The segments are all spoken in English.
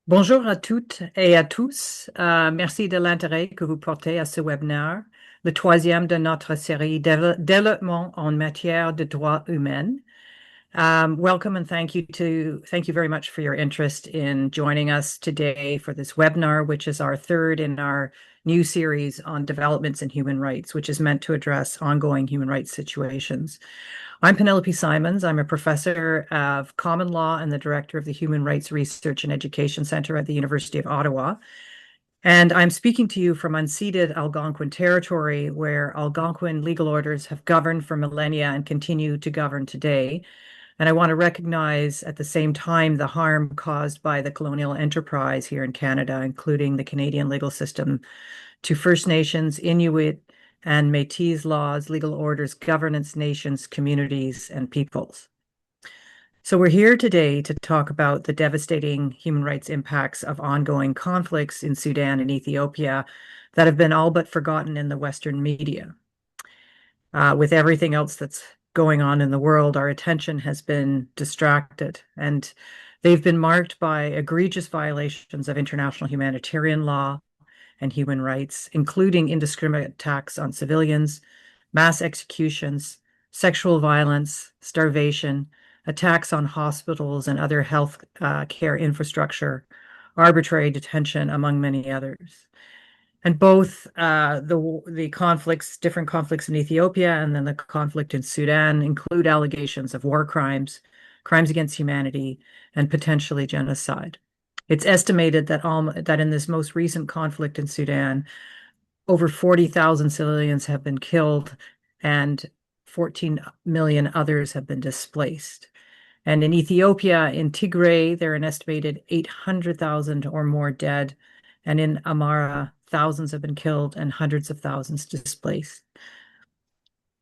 Bonjour à toutes et à tous. Merci de l'intérêt que vous portez à ce webinaire, le troisième de notre série Développements en matière de droits humains. Welcome and thank you very much for your interest in joining us today for this webinar, which is our third in our new series on developments in human rights, which is meant to address ongoing human rights situations. I'm Penelope Simons. I'm a professor of common law and the director of the Human Rights Research and Education Center at the University of Ottawa. And I'm speaking to you from unceded Algonquin territory, where Algonquin legal orders have governed for millennia and continue to govern today. And I want to recognize at the same time the harm caused by the colonial enterprise here in Canada, including the Canadian legal system, to First Nations, Inuit, and Métis laws, legal orders, governance, nations, communities, and peoples. So we're here today to talk about the devastating human rights impacts of ongoing conflicts in Sudan and Ethiopia that have been all but forgotten in the Western media. With everything else that's going on in the world, our attention has been distracted, and they've been marked by egregious violations of international humanitarian law and human rights, including indiscriminate attacks on civilians, mass executions, sexual violence, starvation, attacks on hospitals and other health care infrastructure, arbitrary detention, among many others. And both the conflicts, different conflicts in Ethiopia and then the conflict in Sudan include allegations of war crimes, crimes against humanity, and potentially genocide. It's estimated that in this most recent conflict in Sudan, over 40,000 civilians have been killed and 14 million others have been displaced. And in Ethiopia, in Tigray, there are an estimated 800,000 or more dead. And in Amara, thousands have been killed and hundreds of thousands displaced.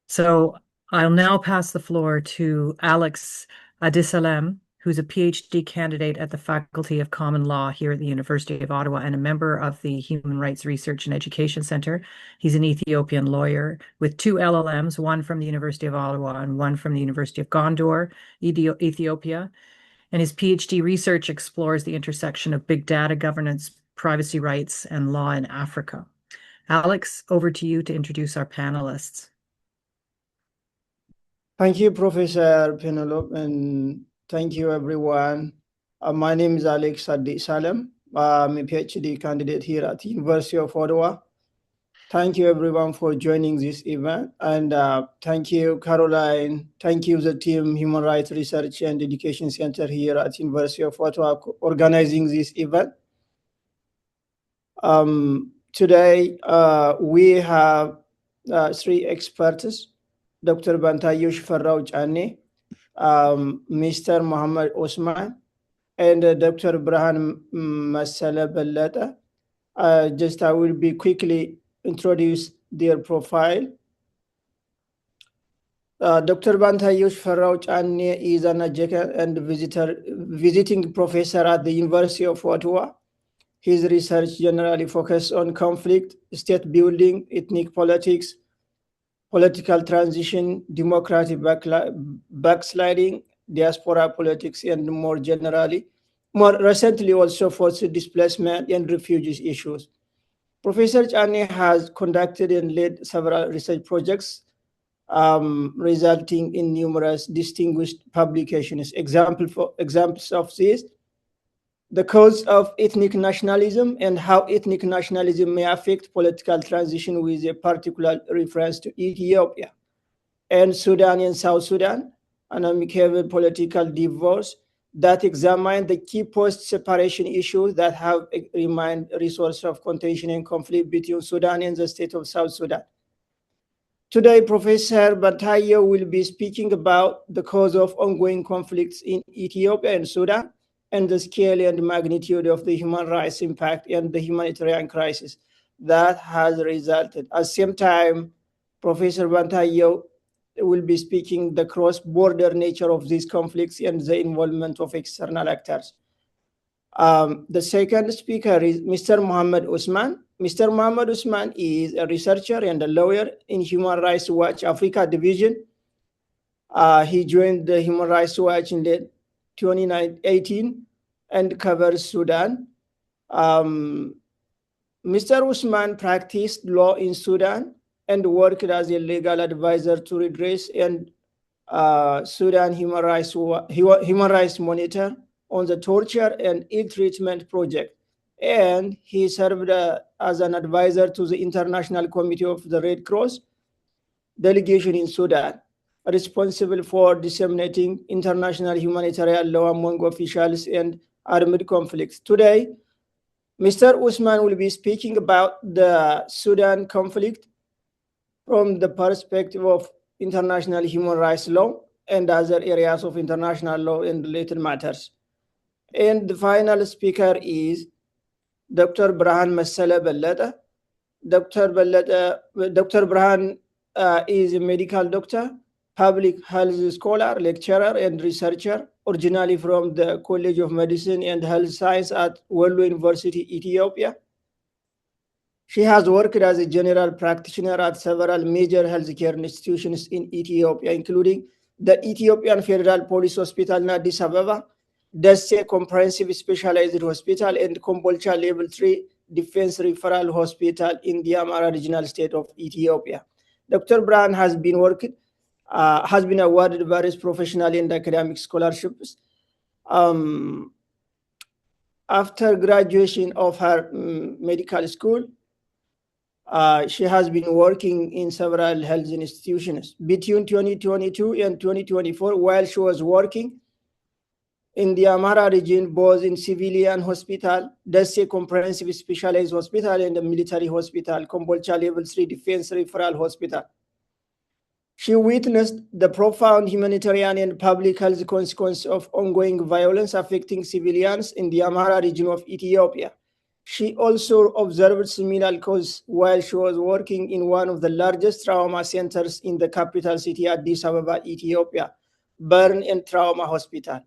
So I'll now pass the floor to Alex Adisalem, who's a PhD candidate at the Faculty of Common Law here at the University of Ottawa and a member of the Human Rights Research and Education Center. He's an Ethiopian lawyer with 2 LLMs, one from the University of Ottawa and one from the University of Gondor, Ethiopia. And his PhD research explores the intersection of big data governance, privacy rights, and law in Africa. Alex, over to you to introduce our panelists. Thank you, Professor Penelope, and thank you, everyone. My name is Alex Adisalem. I'm a PhD candidate here at the University of Ottawa. Thank you, everyone, for joining this event. And thank you, Caroline. Thank you, the team, Human Rights Research and Education Center here at the University of Ottawa, organizing this event. Today, we have 3 experts. Dr. Bantayo Shifarrao Chane, Mr. Muhammad Osman, and Dr. Brahan Masala Bellata. I will be quickly introduce their profile. Dr. Bantayo Shifarrao Chane is an adjunct and visiting professor at the University of Ottawa. His research generally focuses on conflict, state building, ethnic politics, political transition, democratic backsliding, diaspora politics, and more recently also forced displacement and refugees issues. Professor Chane has conducted and led several research projects, resulting in numerous distinguished publications. Examples of this: the cause of ethnic nationalism and how ethnic nationalism may affect political transition, with a particular reference to Ethiopia and Sudan and South Sudan, an amicable political divorce that examine the key post-separation issues that have remained a resource of contention and conflict between Sudan and the state of South Sudan. Today, Professor Bantayo will be speaking about the cause of ongoing conflicts in Ethiopia and Sudan, and the scale and magnitude of the human rights impact and the humanitarian crisis that has resulted. At the same time, Professor Bantayo will be speaking the cross-border nature of these conflicts and the involvement of external actors. The second speaker is Mr. Muhammad Usman. Mr. Muhammad Usman is a researcher and a lawyer in Human Rights Watch Africa Division. He joined the Human Rights Watch in 2018 and covers Sudan, Mr. Usman practiced law in Sudan and worked as a legal advisor to redress and Sudan human rights monitor on the torture and ill treatment project. And he served as an advisor to the International Committee of the Red Cross delegation in Sudan, responsible for disseminating international humanitarian law among officials and armed conflicts. Today, Mr. Usman will be speaking about the Sudan conflict from the perspective of international human rights law and other areas of international law and related matters. And the final speaker is Dr. Brahan Masala Ballata. Dr. Brahan is a medical doctor, public health scholar, lecturer, and researcher, originally from the College of Medicine and Health Science at Welo University, Ethiopia. She has worked as a general practitioner at several major healthcare institutions in Ethiopia, including the Ethiopian Federal Police Hospital in Addis Ababa, Desse Comprehensive Specialized Hospital, and Kombolcha Level 3 Defense Referral Hospital in the Amara Regional State of Ethiopia. Dr. Brahan has been awarded various professional and academic scholarships. After graduation of her medical school, she has been working in several health institutions. Between 2022 and 2024, while she was working in the Amara region, both in civilian hospital, Desse Comprehensive Specialized Hospital, and the military hospital, Kombolcha Level 3 Defense Referral Hospital. She witnessed the profound humanitarian and public health consequences of ongoing violence affecting civilians in the Amara region of Ethiopia. She also observed similar causes while she was working in one of the largest trauma centers in the capital city, Addis Ababa, Ethiopia, Burn and Trauma Hospital.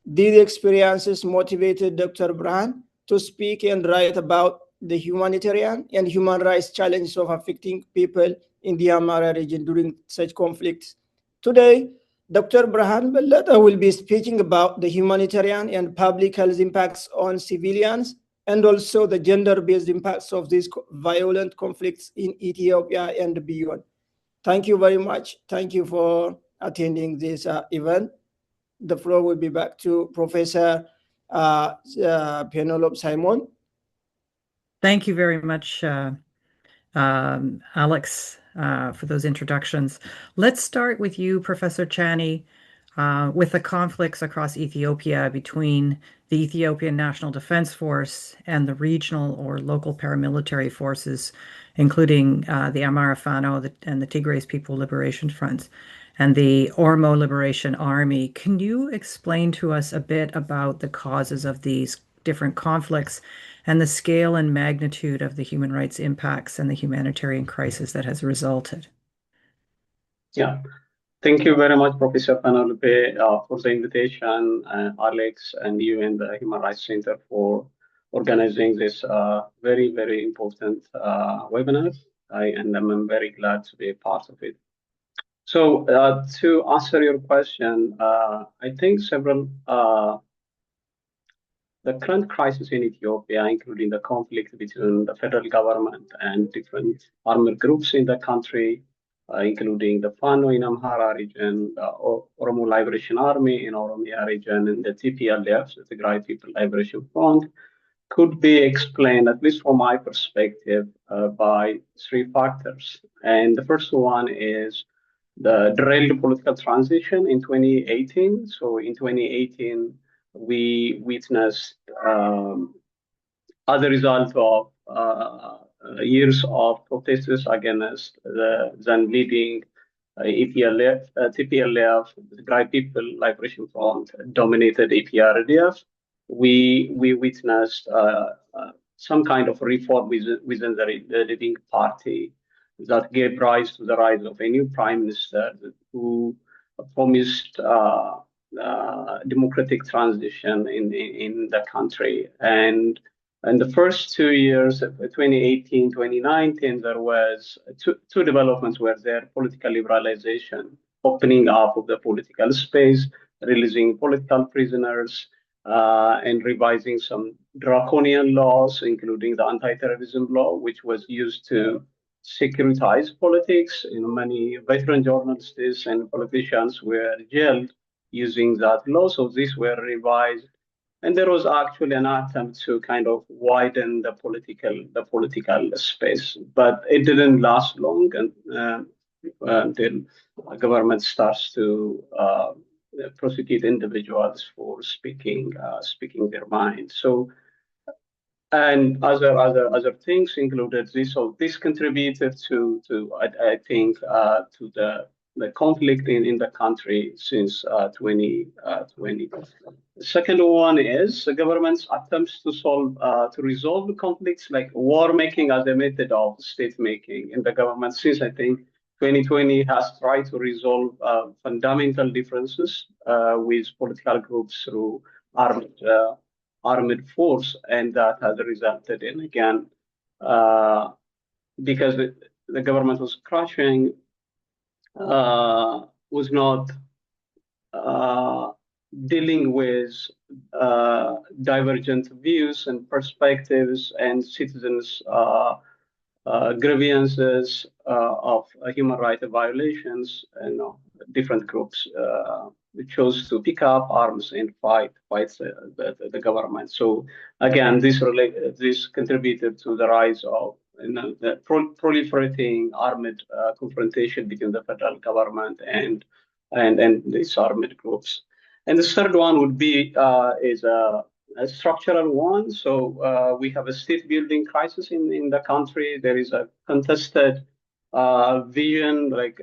These experiences motivated Dr. Brahan to speak and write about the humanitarian and human rights challenges of affecting people in the Amara region during such conflicts. Today, Dr. Brahan Ballata will be speaking about the humanitarian and public health impacts on civilians and also the gender-based impacts of these violent conflicts in Ethiopia and beyond. Thank you very much. Thank you for attending this event. The floor will be back to Professor Penelope Simon. Thank you very much, Alex, for those introductions. Let's start with you, Professor Chani, with the conflicts across Ethiopia between the Ethiopian National Defense Force and the regional or local paramilitary forces, including the Amara Fano and the Tigray People Liberation Front and the Oromo Liberation Army. Can you explain to us a bit about the causes of these different conflicts and the scale and magnitude of the human rights impacts and the humanitarian crisis that has resulted? Yeah, thank you very much, Professor Penelope, for the invitation, Alex and you and the Human Rights Center for organizing this very, very important webinar. And I'm very glad to be a part of it. So to answer your question, I think the current crisis in Ethiopia, including the conflict between the federal government and different armed groups in the country, including the Fano in Amhara region, the Oromo Liberation Army in Oromia region, and the TPLF, the Tigray People Liberation Front, could be explained, at least from my perspective, by three factors. And the first one is the derailed political transition in 2018. So in 2018, we witnessed, as a result of years of protests against the then leading TPLF, the Tigray People Liberation Front, dominated EPRDF. We witnessed some kind of reform within the leading party that gave rise to the rise of a new prime minister who promised democratic transition in the country. And in the first 2 years, 2018, 2019, there was two developments were there: political liberalization, opening up of the political space, releasing political prisoners, and revising some draconian laws, including the anti-terrorism law, which was used to securitize politics. Many veteran journalists and politicians were jailed using that law. So these were revised. And there was actually an attempt to kind of widen the political space, but it didn't last long until the government starts to prosecute individuals for speaking their mind. So, and other things included this. So this contributed to I think to the conflict in the country since 2020. The second one is the government's attempts to resolve conflicts, like war making as a method of state making in the government. Since I think 2020 has tried to resolve fundamental differences with political groups through armed force, and that has resulted in, again, because the government was crashing, was not dealing with divergent views and perspectives and citizens' grievances of human rights violations. Different groups chose to pick up arms and fight the government. So again, this contributed to the rise of the proliferating armed confrontation between the federal government and these armed groups. And the third one would be is a structural one. So we have a state building crisis in the country. There is a contested vision, like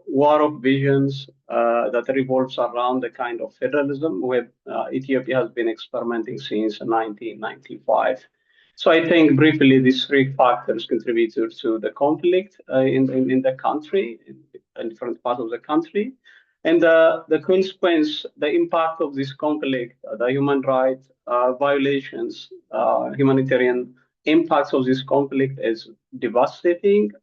war of visions that revolves around the kind of federalism where Ethiopia has been experimenting since 1995. So I think briefly these three factors contributed to the conflict in the country, in different parts of the country. And the consequence, the impact of this conflict, the human rights violations, humanitarian impacts of this conflict is devastating.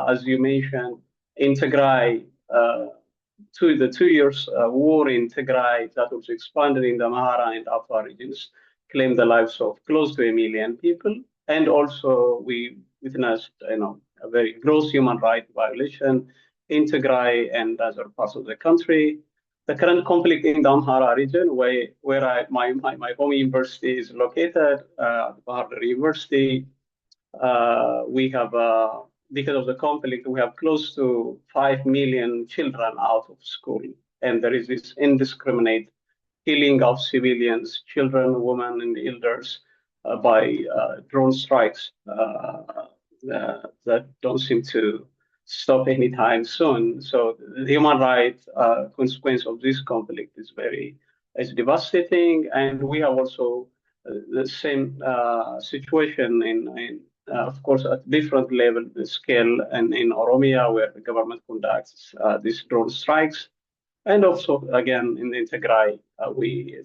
As you mentioned, in Tigray, the 2 years war in Tigray that was expanded in the Amhara and Afar regions claimed the lives of close to 1 million people. And also we witnessed, a very gross human rights violation in Tigray and other parts of the country. The current conflict in the Amhara region, where my home university is located, Bahardar University, we have, because of the conflict, we have close to 5 million children out of school. And there is this indiscriminate killing of civilians, children, women, and elders by drone strikes that don't seem to stop anytime soon. So the human rights consequence of this conflict is devastating. And we have also the same situation in of course, at different level, the scale, and in Oromia, where the government conducts these drone strikes. And also, again, in Tigray, we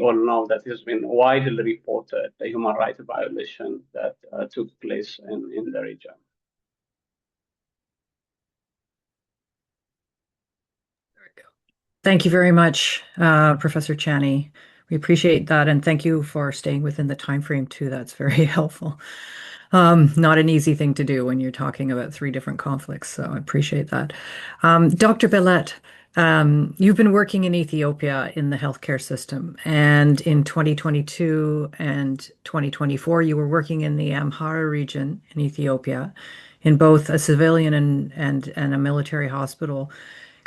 all know that it has been widely reported the human rights violation that took place in the region. Thank you very much, Professor Chani. We appreciate that, and thank you for staying within the time frame too. That's very helpful. Not an easy thing to do when you're talking about 3 different conflicts, so I appreciate that. Dr. Bellet, you've been working in Ethiopia in the healthcare system, and in 2022 and 2024, you were working in the Amhara region in Ethiopia, in both a civilian and a military hospital.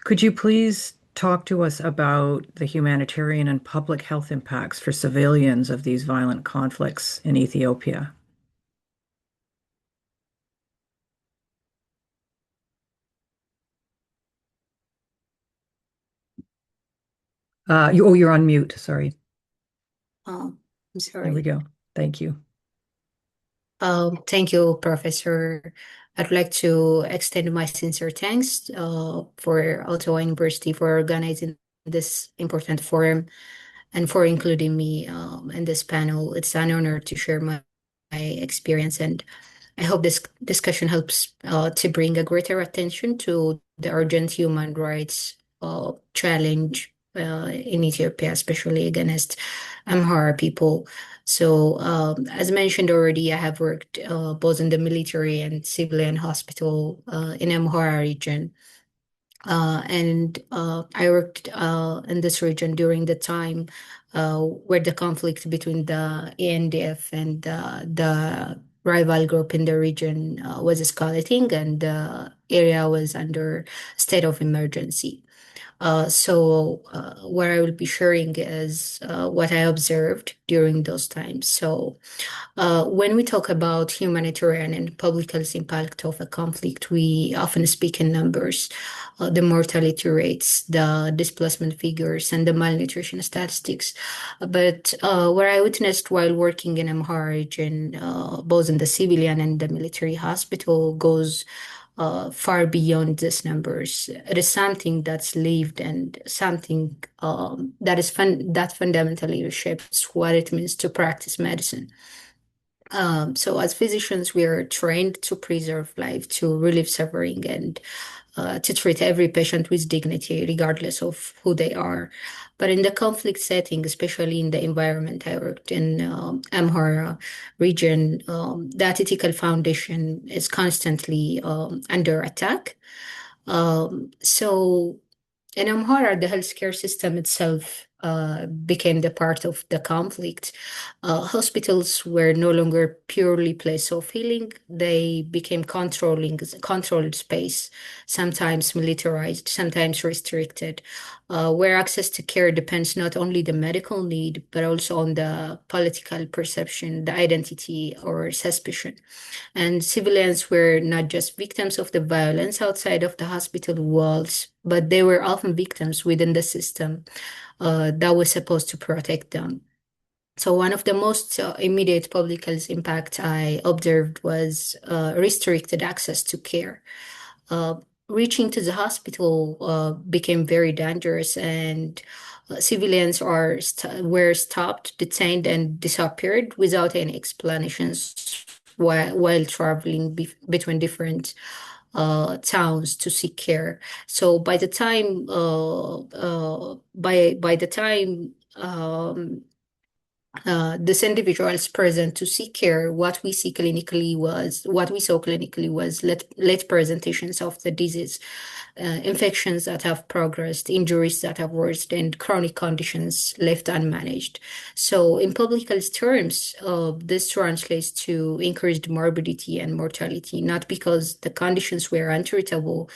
Could you please talk to us about the humanitarian and public health impacts for civilians of these violent conflicts in Ethiopia? You're on mute. Sorry. I'm sorry. There we go. Thank you. Thank you, Professor. I'd like to extend my sincere thanks for Ottawa University for organizing this important forum and for including me in this panel. It's an honor to share my experience, and I hope this discussion helps to bring a greater attention to the urgent human rights challenge in Ethiopia, especially against Amhara people. So, as mentioned already, I have worked both in the military and civilian hospital in Amhara region. I worked in this region during the time where the conflict between the ANDF and the rival group in the region was escalating, and the area was under state of emergency. What I will be sharing is what I observed during those times. So when we talk about humanitarian and public health impact of a conflict, we often speak in numbers, the mortality rates, the displacement figures, and the malnutrition statistics. But what I witnessed while working in Amhara region, both in the civilian and the military hospital, goes far beyond these numbers. It is something that's lived and something that fundamentally reshapes what it means to practice medicine. So as physicians, we are trained to preserve life, to relieve suffering, and to treat every patient with dignity, regardless of who they are. But in the conflict setting, especially in the environment I worked in, Amhara region, that ethical foundation is constantly under attack. So in Amhara, the healthcare system itself became the part of the conflict. Hospitals were no longer purely place of healing. They became controlled space, sometimes militarized, sometimes restricted, where access to care depends not only the medical need, but also on the political perception, the identity or suspicion. And civilians were not just victims of the violence outside of the hospital walls, but they were often victims within the system that was supposed to protect them. So one of the most immediate public health impact I observed was restricted access to care. Reaching to the hospital became very dangerous, and civilians were stopped, detained, and disappeared without any explanations while traveling between different towns to seek care. So by the time this individual is present to seek care, what we saw clinically was late presentations of the disease, infections that have progressed, injuries that have worsened, and chronic conditions left unmanaged. So in public health terms, this translates to increased morbidity and mortality, not because the conditions were untreatable,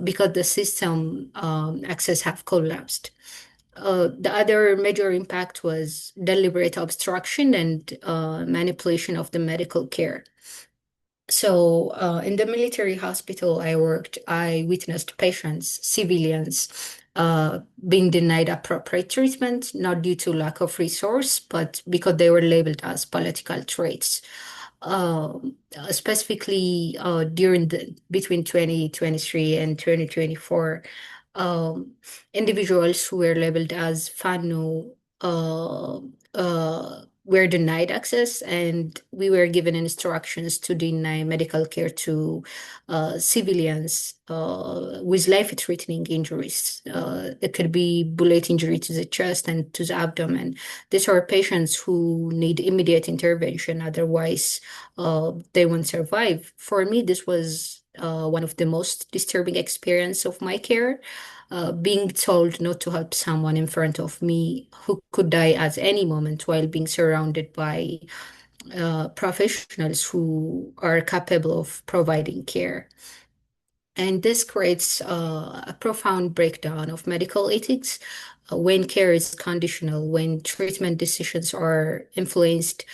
because the system access have collapsed. The other major impact was deliberate obstruction and manipulation of the medical care. So in the military hospital I worked, I witnessed patients, civilians, being denied appropriate treatment, not due to lack of resource, but because they were labeled as political traits. Specifically between 2023 and 2024, individuals who were labeled as FANU were denied access, and we were given instructions to deny medical care to civilians with life-threatening injuries. It could be bullet injury to the chest and to the abdomen. These are patients who need immediate intervention, otherwise they won't survive. For me, this was one of the most disturbing experience of my care. Being told not to help someone in front of me who could die at any moment while being surrounded by professionals who are capable of providing care. And this creates a profound breakdown of medical ethics when care is conditional, when treatment decisions are influenced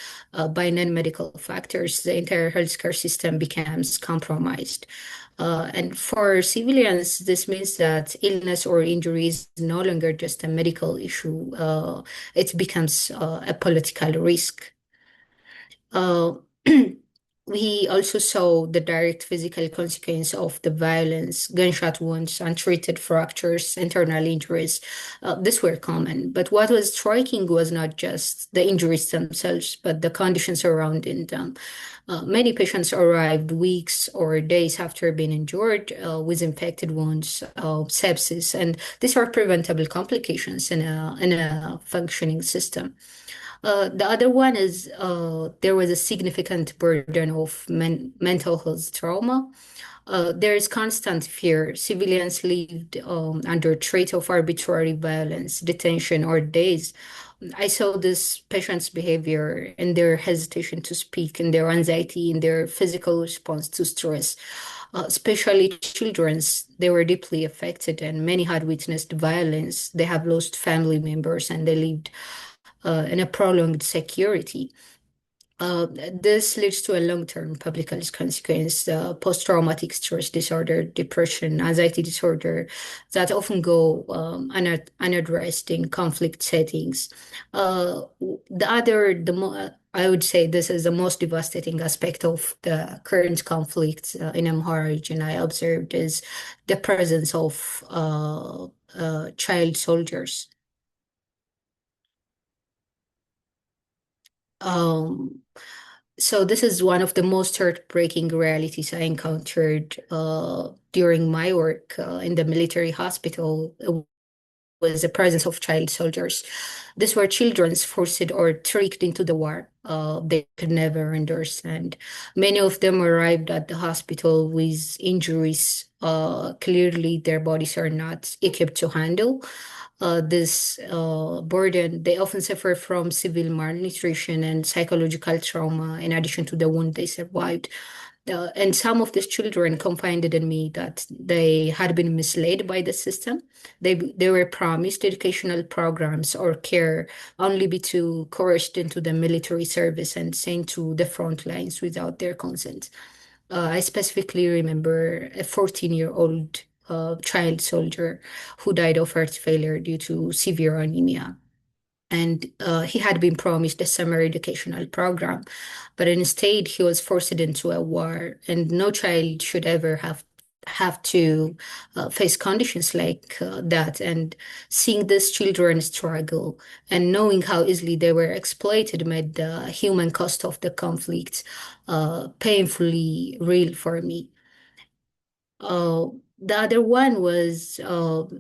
by non-medical factors, the entire healthcare system becomes compromised. And for civilians, this means that illness or injury is no longer just a medical issue. It becomes a political risk. We also saw the direct physical consequence of the violence, gunshot wounds, untreated fractures, internal injuries. These were common. But what was striking was not just the injuries themselves, but the conditions surrounding them. Many patients arrived weeks or days after being injured with infected wounds, sepsis, and these are preventable complications in a functioning system. The other one is there was a significant burden of mental health trauma. There is constant fear. Civilians lived under threat of arbitrary violence, detention, or days. I saw this patient's behavior and their hesitation to speak, and their anxiety, and their physical response to stress. Especially children's, they were deeply affected, and many had witnessed violence. They have lost family members, and they lived in a prolonged security. This leads to a long-term public health consequence, post-traumatic stress disorder, depression, anxiety disorder that often go unaddressed in conflict settings. I would say this is the most devastating aspect of the current conflict in Amhara region I observed is the presence of child soldiers. So this is one of the most heartbreaking realities I encountered during my work in the military hospital was the presence of child soldiers. These were children forced or tricked into the war. They could never understand. Many of them arrived at the hospital with injuries. Clearly, their bodies are not equipped to handle this burden. They often suffer from severe malnutrition and psychological trauma in addition to the wound they survived. And some of these children confided in me that they had been misled by the system. They were promised educational programs or care only to coerced into the military service and sent to the front lines without their consent. I specifically remember a 14-year-old child soldier who died of heart failure due to severe anemia. And he had been promised a summer educational program, but instead he was forced into a war, and no child should ever have to face conditions like that. And seeing these children struggle and knowing how easily they were exploited made the human cost of the conflict painfully real for me. The other one was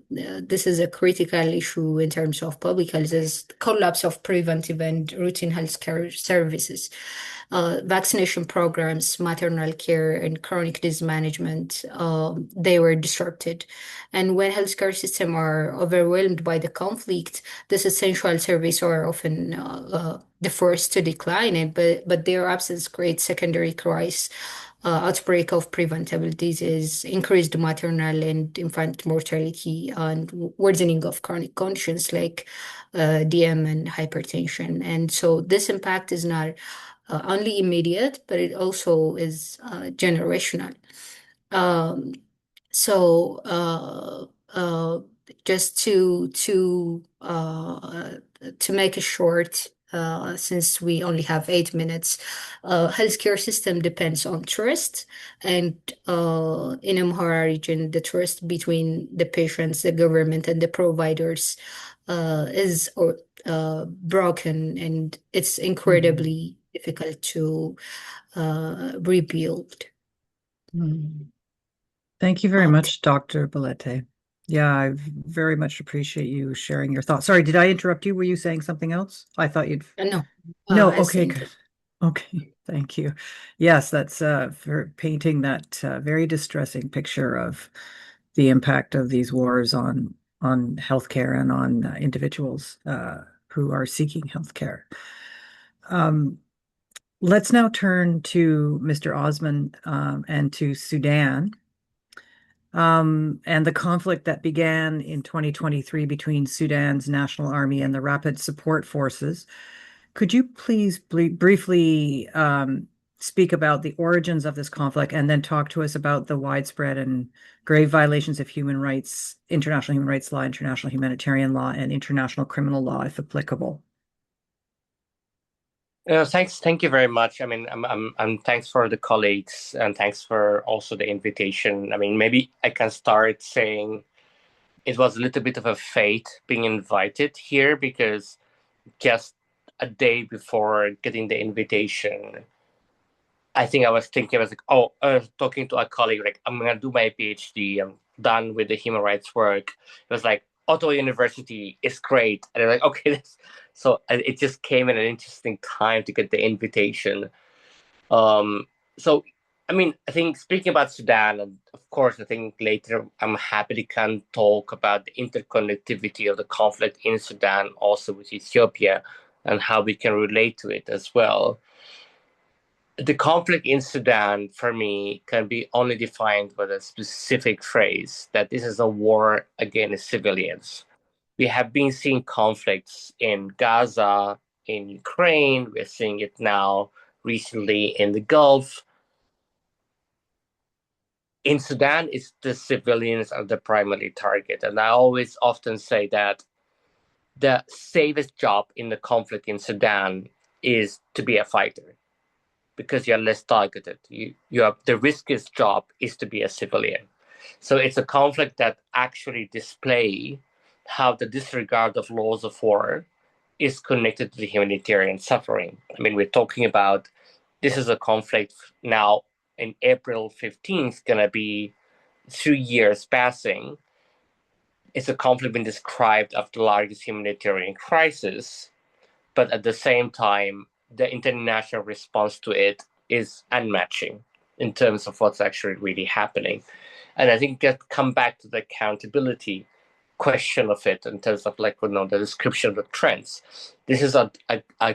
this is a critical issue in terms of public health is the collapse of preventive and routine healthcare services. Vaccination programs, maternal care, and chronic disease management, they were disrupted. And when healthcare systems are overwhelmed by the conflict, this essential service are often the first to decline, but their absence creates secondary crisis. Outbreak of preventable disease, increased maternal and infant mortality, and worsening of chronic conditions like DM and hypertension. And so this impact is not only immediate, but it also is generational. Just to make it short, since we only have 8 minutes, healthcare system depends on trust, and in Amhara region, the trust between the patients, the government, and the providers is broken, and it's incredibly difficult to rebuild. Thank you very much, Dr. Belete. Yeah, I very much appreciate you sharing your thoughts. Sorry, did I interrupt you? Were you saying something else? I thought you'd... No. No, okay, good. Okay, thank you. Yes, that's for painting that very distressing picture of the impact of these wars on healthcare and on individuals who are seeking healthcare. Let's now turn to Mr. Osman and to Sudan. And the conflict that began in 2023 between Sudan's National Army and the Rapid Support Forces. Could you please briefly speak about the origins of this conflict and then talk to us about the widespread and grave violations of human rights, international human rights law, international humanitarian law, and international criminal law, if applicable? Thank you very much. I mean, thanks for the colleagues and thanks for also the invitation. I mean, maybe I can start saying it was a little bit of a fate being invited here because just a day before getting the invitation, I think I was thinking, I was like, oh, talking to a colleague, like, I'm going to do my PhD. I'm done with the human rights work. It was like, Ottawa University is great. And I'm like, okay, so it just came at an interesting time to get the invitation. Um, so, I mean, I think speaking about Sudan, and of course, I think later I'm happy to can talk about the interconnectivity of the conflict in Sudan, also with Ethiopia, and how we can relate to it as well. The conflict in Sudan, for me, can be only defined with a specific phrase that this is a war against civilians. We have been seeing conflicts in Gaza, in Ukraine, we're seeing it now recently in the Gulf. In Sudan, it's the civilians are the primary target. And I always often say that the safest job in the conflict in Sudan is to be a fighter because you're less targeted. You have the riskiest job is to be a civilian. So it's a conflict that actually display how the disregard of laws of war is connected to the humanitarian suffering. I mean, we're talking about this is a conflict now in April 15th, going to be 3 years passing. It's a conflict been described as the largest humanitarian crisis, but at the same time, the international response to it is unmatching in terms of what's actually really happening. And I think that come back to the accountability question of it in terms of like, the description of the trends. This is a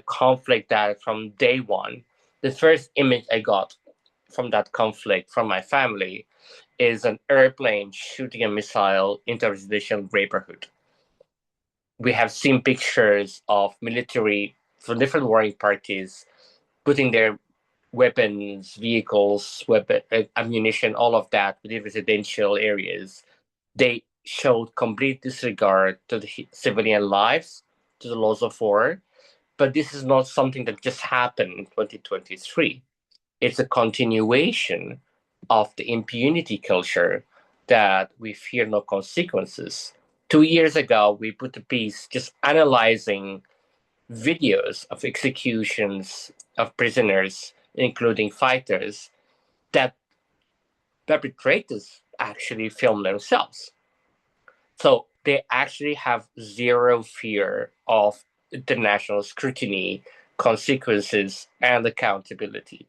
conflict that from day one, the first image I got from that conflict from my family is an airplane shooting a missile into a residential neighborhood. We have seen pictures of military from different warring parties putting their weapons, vehicles, ammunition, all of that within residential areas. They showed complete disregard to the civilian lives, to the laws of war. But this is not something that just happened in 2023. It's a continuation of the impunity culture that we fear no consequences. 2 years ago, we put a piece just analyzing videos of executions of prisoners, including fighters, that perpetrators actually film themselves. So they actually have zero fear of international scrutiny, consequences, and accountability.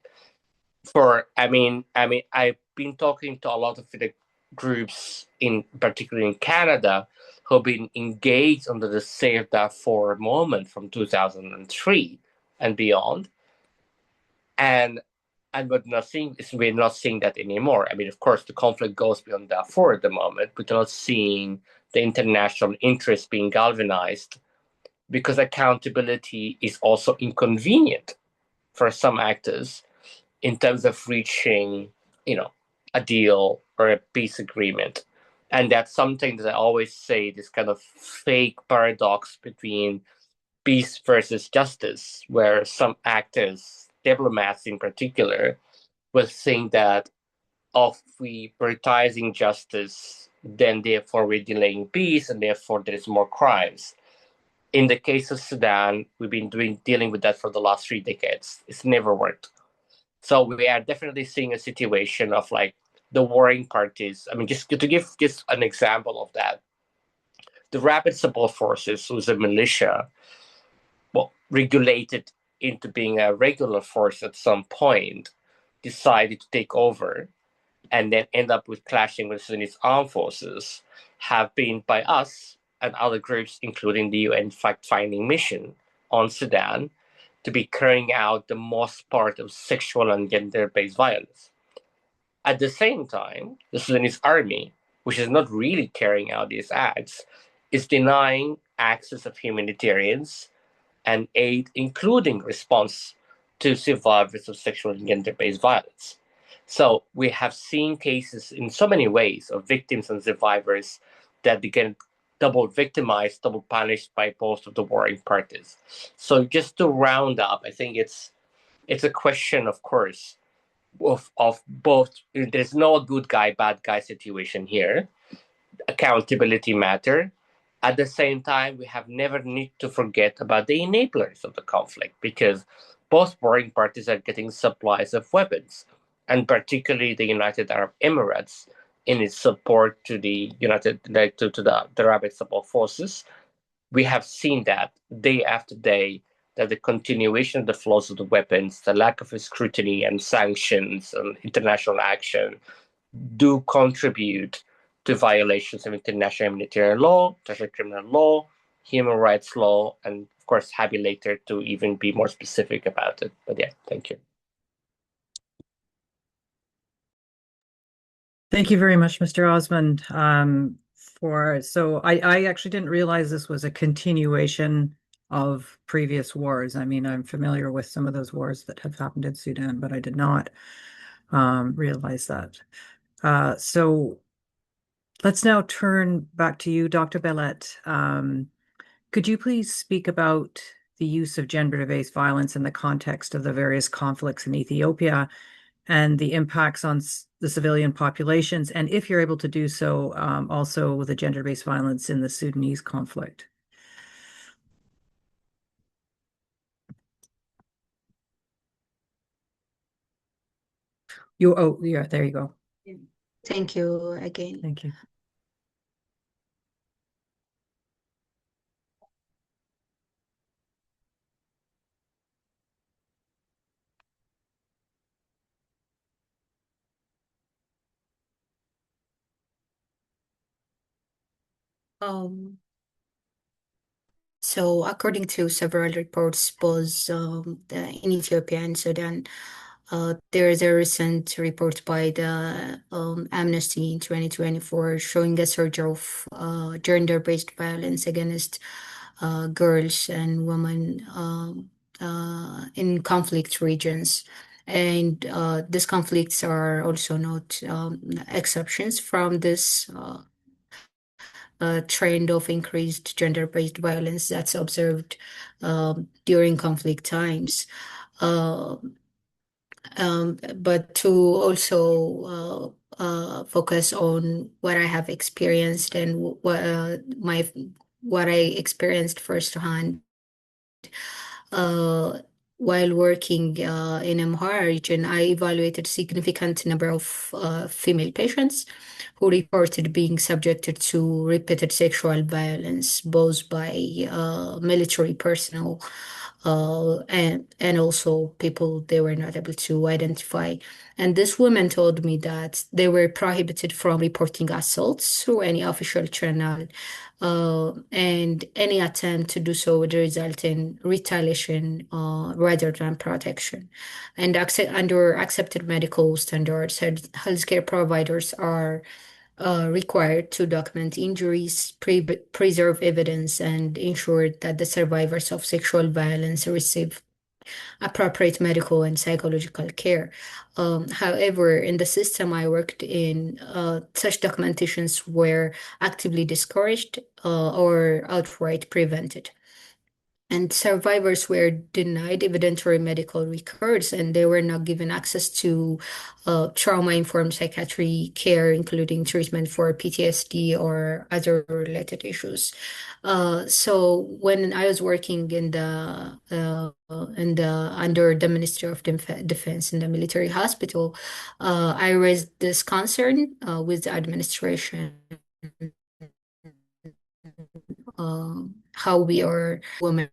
I've been talking to a lot of the groups in particularly in Canada who've been engaged under the Save Darfur moment from 2003 and beyond. And we're not seeing that anymore. I mean, of course, the conflict goes beyond Darfur at the moment, but we're not seeing the international interest being galvanized because accountability is also inconvenient for some actors in terms of reaching, a deal or a peace agreement. And that's something that I always say, this kind of fake paradox between peace versus justice, where some actors, diplomats in particular, will think that if we prioritizing justice, then therefore we're delaying peace and therefore there's more crimes. In the case of Sudan, we've been dealing with that for the last 3 decades. It's never worked. So we are definitely seeing a situation of like the warring parties. I mean, just to give just an example of that, the Rapid Support Forces was a militia, regulated into being a regular force at some point, decided to take over, and then end up with clashing with Sudanese armed forces, have been by us and other groups, including the UN fact-finding mission on Sudan, to be carrying out the most part of sexual and gender-based violence. At the same time, the Sudanese army, which is not really carrying out these acts, is denying access of humanitarians and aid, including response to survivors of sexual and gender-based violence. So we have seen cases in so many ways of victims and survivors that they can double victimized, double punished by both of the warring parties. So just to round up, I think it's a question, of course, of both. There's no good guy, bad guy situation here. Accountability matter. At the same time, we have never need to forget about the enablers of the conflict, because both warring parties are getting supplies of weapons, and particularly the United Arab Emirates in its support to the the Rapid Support Forces. We have seen that day after day, that the continuation of the flows of the weapons, the lack of scrutiny and sanctions and international action do contribute to violations of international humanitarian law, international criminal law, human rights law, and of course, happy later to even be more specific about it. But yeah, thank you. Thank you very much, Mr. Osmond. So I actually didn't realize this was a continuation of previous wars. I mean, I'm familiar with some of those wars that have happened in Sudan, but I did not realize that. So let's now turn back to you, Dr. Bellet. Could you please speak about the use of gender-based violence in the context of the various conflicts in Ethiopia and the impacts on the civilian populations, and if you're able to do so, also with the gender-based violence in the Sudanese conflict? Oh, yeah, there you go. Thank you again. Thank you. So according to several reports, both in Ethiopia and Sudan, there is a recent report by the Amnesty in 2024 showing a surge of gender-based violence against girls and women in conflict regions. And these conflicts are also not exceptions from this trend of increased gender-based violence that's observed during conflict times. But to also focus on what I have experienced and what I experienced firsthand while working in Amhara region, I evaluated significant number of female patients who reported being subjected to repeated sexual violence, both by military personnel and also people they were not able to identify. And this woman told me that they were prohibited from reporting assaults through any official channel, and any attempt to do so would result in retaliation rather than protection. And under accepted medical standards, healthcare providers are required to document injuries, preserve evidence, and ensure that the survivors of sexual violence receive appropriate medical and psychological care. However, in the system I worked in, such documentations were actively discouraged or outright prevented. And survivors were denied evidentiary medical records, and they were not given access to trauma-informed psychiatry care, including treatment for PTSD or other related issues. So when I was working in the under the Ministry of Defense in the military hospital, I raised this concern with the administration. How we are women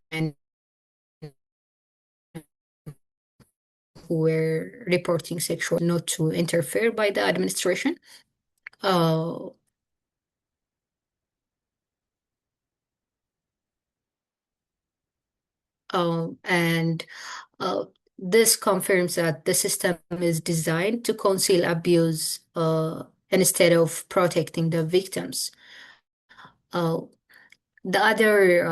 who were reporting sexual, not to interfere by the administration. And this confirms that the system is designed to conceal abuse instead of protecting the victims. The other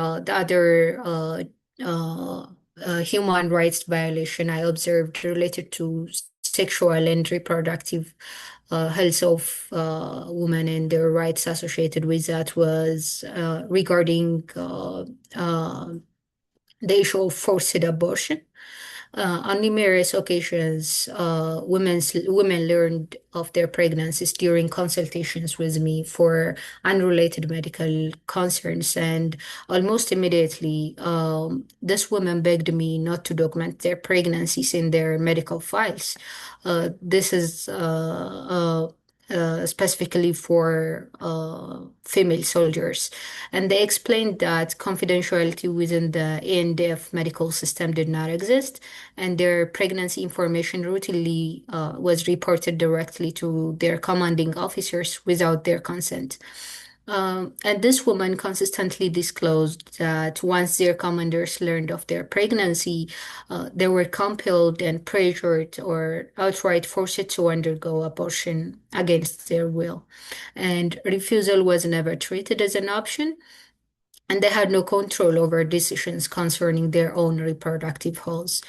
human rights violation I observed related to sexual and reproductive health of women and their rights associated with that was regarding the issue of forced abortion. On numerous occasions, women learned of their pregnancies during consultations with me for unrelated medical concerns, and almost immediately, this woman begged me not to document their pregnancies in their medical files. This is specifically for female soldiers. And they explained that confidentiality within the ANDF medical system did not exist, and their pregnancy information routinely was reported directly to their commanding officers without their consent. And this woman consistently disclosed that once their commanders learned of their pregnancy, they were compelled and pressured or outright forced to undergo abortion against their will. And refusal was never treated as an option, and they had no control over decisions concerning their own reproductive health.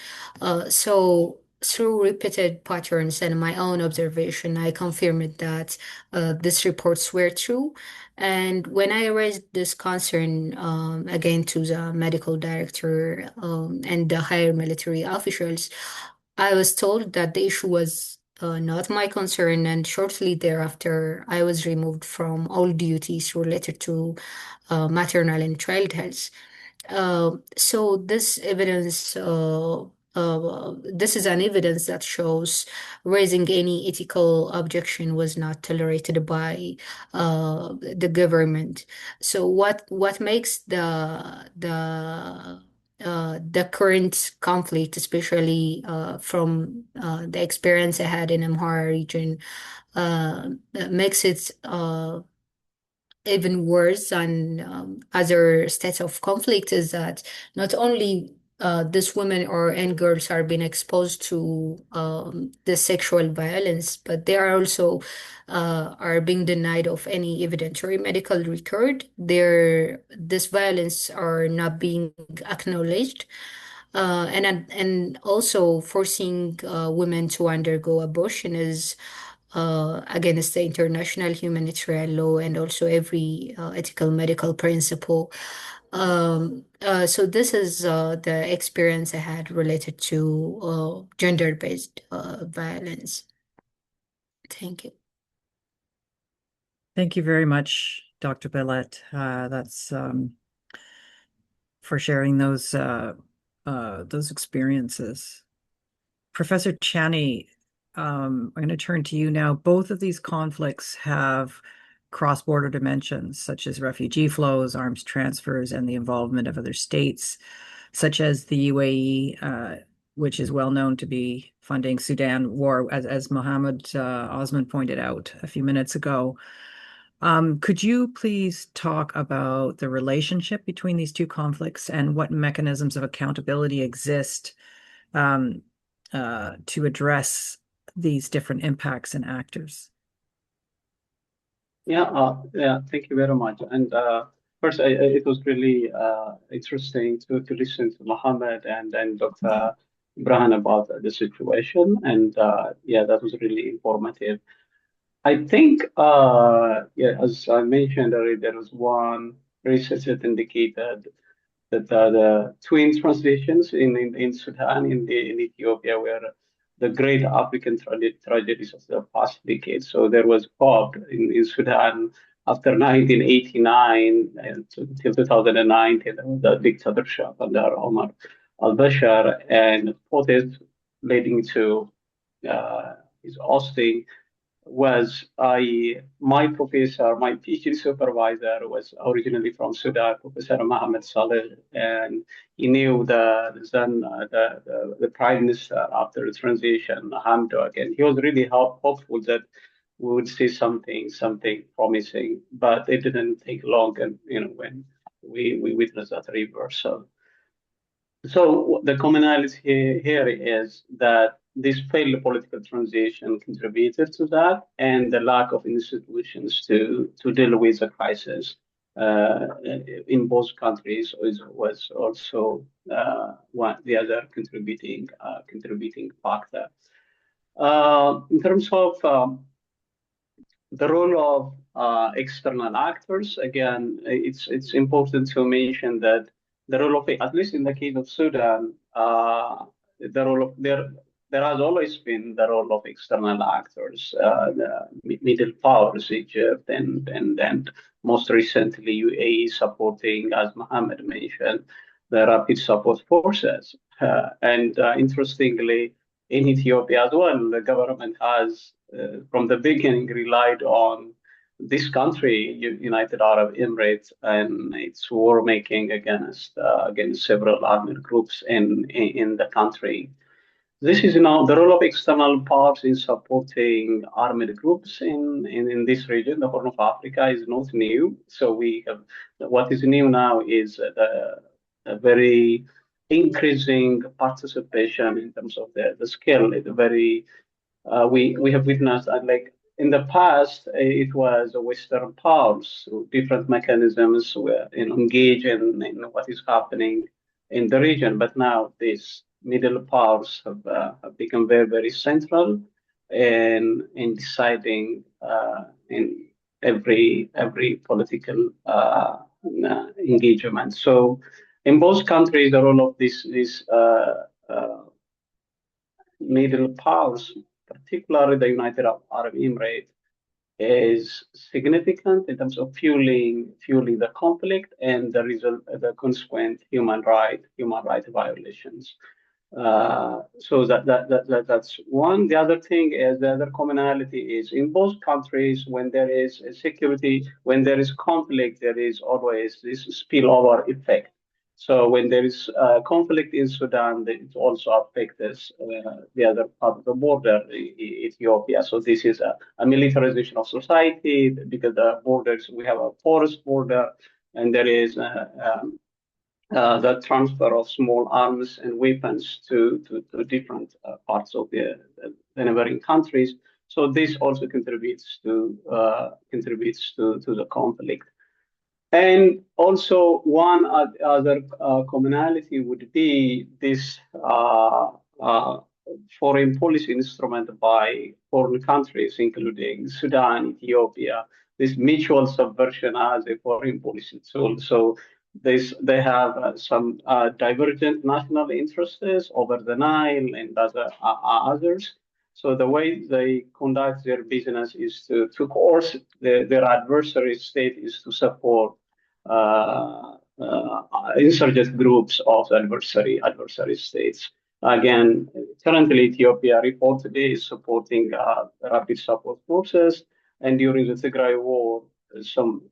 So through repeated patterns and my own observation, I confirmed that these reports were true. And when I raised this concern again to the medical director and the higher military officials, I was told that the issue was not my concern, and shortly thereafter, I was removed from all duties related to maternal and child health. So this evidence, this is an evidence that shows raising any ethical objection was not tolerated by the government. So what makes the current conflict, especially from the experience I had in Amhara region, makes it even worse than other states of conflict is that not only these women and girls are being exposed to the sexual violence, but they are also are being denied of any evidentiary medical record. This violence are not being acknowledged. And also forcing women to undergo abortion is against the international humanitarian law and also every ethical medical principle. So this is the experience I had related to gender-based violence. Thank you. Thank you very much, Dr. Bellet. That's for sharing those experiences. Professor Chani, I'm going to turn to you now. Both of these conflicts have cross-border dimensions, such as refugee flows, arms transfers, and the involvement of other states, such as the UAE, which is well known to be funding Sudan war, as Mohammed Osman pointed out a few minutes ago. Could you please talk about the relationship between these two conflicts and what mechanisms of accountability exist to address these different impacts and actors? Yeah, thank you very much. And first, it was really interesting to listen to Mohammed and Dr. Ibrahim about the situation. And yeah, that was really informative. I think, as I mentioned already, there was one research that indicated that the twin translations in Sudan, in Ethiopia, were the great African tragedies of the past decade. So there was hope in Sudan after 1989 until 2009, till the dictatorship under Omar al-Bashir, and protests leading to his ousting. My professor, my PhD supervisor was originally from Sudan, Professor Mohammed Saleh, and he knew the prime minister after the transition, Hamdok, and he was really hopeful that we would see something promising, but it didn't take long, and when we witnessed that reversal. So the commonality here is that this failed political transition contributed to that, and the lack of institutions to deal with the crisis in both countries was also the other contributing factor. In terms of the role of external actors, again, it's important to mention that the role of, at least in the case of Sudan, the role of there has always been the role of external actors, the middle powers, Egypt, and most recently UAE supporting, as Mohammed mentioned, the rapid support forces. And interestingly, in Ethiopia as well, the government has, from the beginning, relied on this country, United Arab Emirates, and its war making against several armed groups in the country. This is now the role of external powers in supporting armed groups in this region. The Horn of Africa is not new. So we have, what is new now is a very increasing participation in terms of the scale. It's very we have witnessed that, like in the past, it was Western powers, so different mechanisms were engaged in what is happening in the region. But now these middle powers have become very, very central in deciding in every political engagement. So in both countries, the role of these middle powers, particularly the United Arab Emirates, is significant in terms of fueling the conflict and the consequent human right violations. So that's one. The other thing is, the other commonality is, in both countries, when there is security, when there is conflict, there is always this spillover effect. So when there is conflict in Sudan, it also affects the other part of the border, Ethiopia. So this is a militarization of society, because the borders, we have a porous border, and there is the transfer of small arms and weapons to different parts of the neighboring countries. So this also contributes to the conflict. And also, one other commonality would be this foreign policy instrument by foreign countries, including Sudan, Ethiopia, this mutual subversion as a foreign policy tool. So they have some divergent national interests over the Nile and others. So the way they conduct their business is to coerce their adversary state, is to support insurgent groups of adversary states. Again, currently Ethiopia reportedly is supporting rapid support forces, and during the Tigray war, some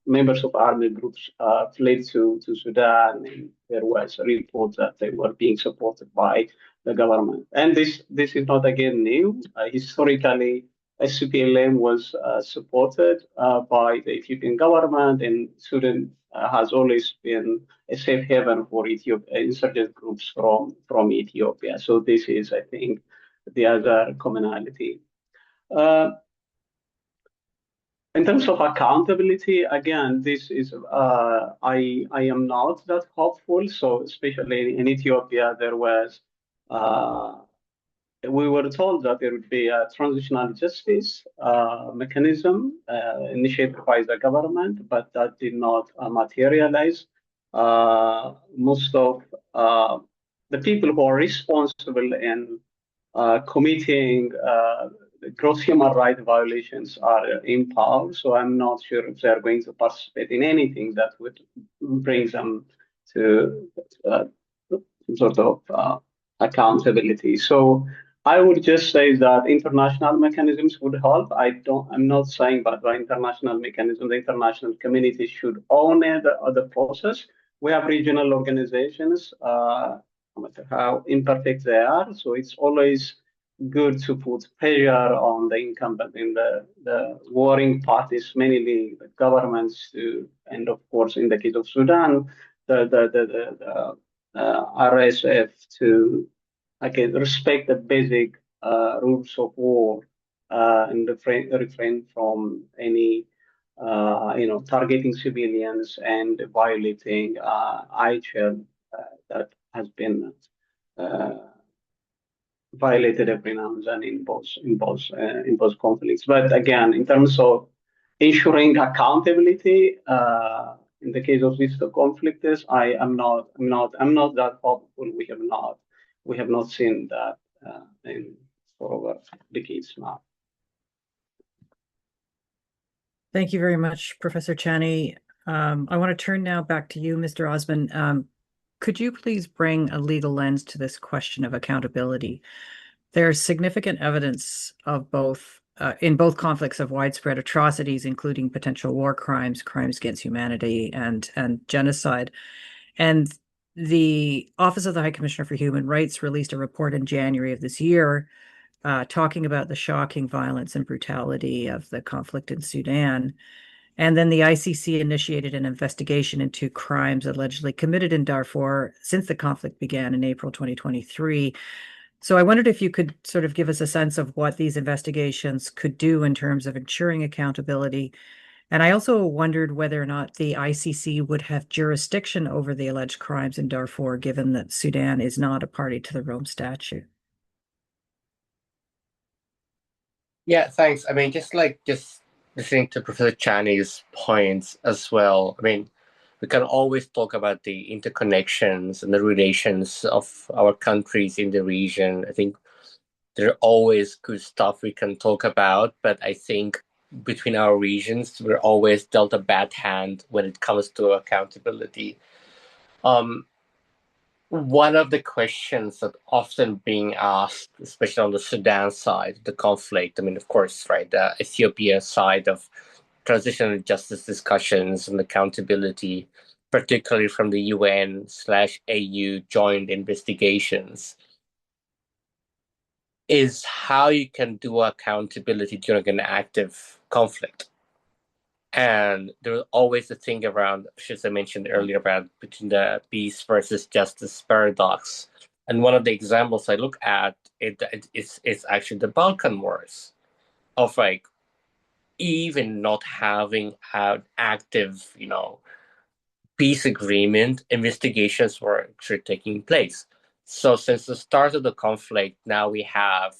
members of armed groups fled to Sudan, and there was a report that they were being supported by the government. And this is not again new. Historically, SPLM was supported by the Ethiopian government, and Sudan has always been a safe haven for insurgent groups from Ethiopia. So this is, I think, the other commonality. In terms of accountability, again, this is I am not that hopeful. So especially in Ethiopia, there was we were told that there would be a transitional justice mechanism initiated by the government, but that did not materialize. Most of the people who are responsible in committing gross human rights violations are in power, so I'm not sure if they're going to participate in anything that would bring them to sort of accountability. So I would just say that international mechanisms would help. I'm not saying that the international mechanism, the international community should own the process. We have regional organizations, no matter how imperfect they are. So it's always good to put pressure on the incumbent in the warring parties, mainly the governments, and of course, in the case of Sudan, the RSF to respect the basic rules of war and refrain from any targeting civilians and violating IHL that has been violated every now and then in both conflicts. But again, in terms of ensuring accountability, in the case of these two conflicts, I'm not that hopeful. We have not seen that for over decades now. Thank you very much, Professor Chani. I want to turn now back to you, Mr. Osman. Could you please bring a legal lens to this question of accountability? There's significant evidence of both in both conflicts of widespread atrocities, including potential war crimes, crimes against humanity, and genocide. And the Office of the High Commissioner for Human Rights released a report in January of this year talking about the shocking violence and brutality of the conflict in Sudan. And then the ICC initiated an investigation into crimes allegedly committed in Darfur since the conflict began in April 2023. So I wondered if you could sort of give us a sense of what these investigations could do in terms of ensuring accountability. And I also wondered whether or not the ICC would have jurisdiction over the alleged crimes in Darfur, given that Sudan is not a party to the Rome Statute. Yeah, thanks. I mean, just listening to Professor Chani's points as well. I mean, we can always talk about the interconnections and the relations of our countries in the region. I think there are always good stuff we can talk about, but I think between our regions, we're always dealt a bad hand when it comes to accountability. One of the questions that often being asked, especially on the Sudan side, the conflict, I mean, of course, right, the Ethiopia side of transitional justice discussions and accountability, particularly from the UN/AU joint investigations, is how you can do accountability during an active conflict. And there's always a thing around, as I mentioned earlier, about between the peace versus justice paradox. And one of the examples I look at is actually the Balkan Wars, of like even not having an active, peace agreement, investigations were actually taking place. So since the start of the conflict, now we have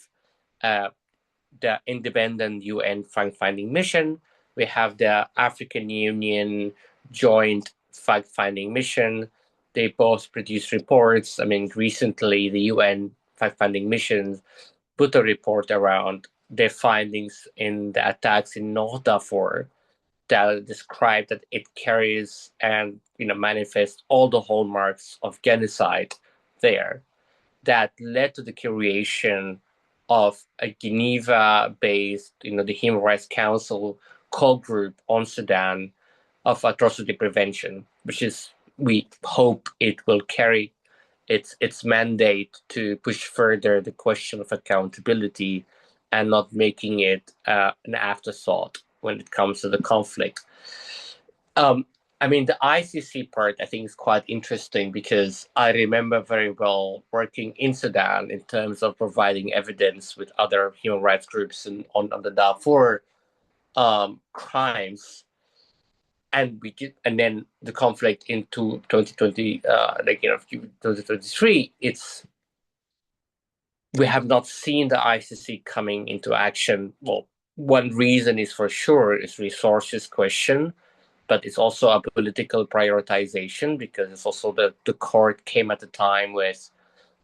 the independent UN fact-finding mission. We have the African Union joint fact-finding mission. They both produce reports. I mean, recently the UN fact-finding mission put a report around their findings in the attacks in North Darfur that describe that it carries and manifests all the hallmarks of genocide there. That led to the creation of a Geneva-based, the Human Rights Council core group on Sudan of atrocity prevention, which is, we hope it will carry its mandate to push further the question of accountability and not making it an afterthought when it comes to the conflict. I mean, the ICC part, I think, is quite interesting because I remember very well working in Sudan in terms of providing evidence with other human rights groups on the Darfur crimes. And then the conflict into 2020, 2023, we have not seen the ICC coming into action. Well, one reason is for sure is resources question, but it's also a political prioritization because it's also the court came at the time with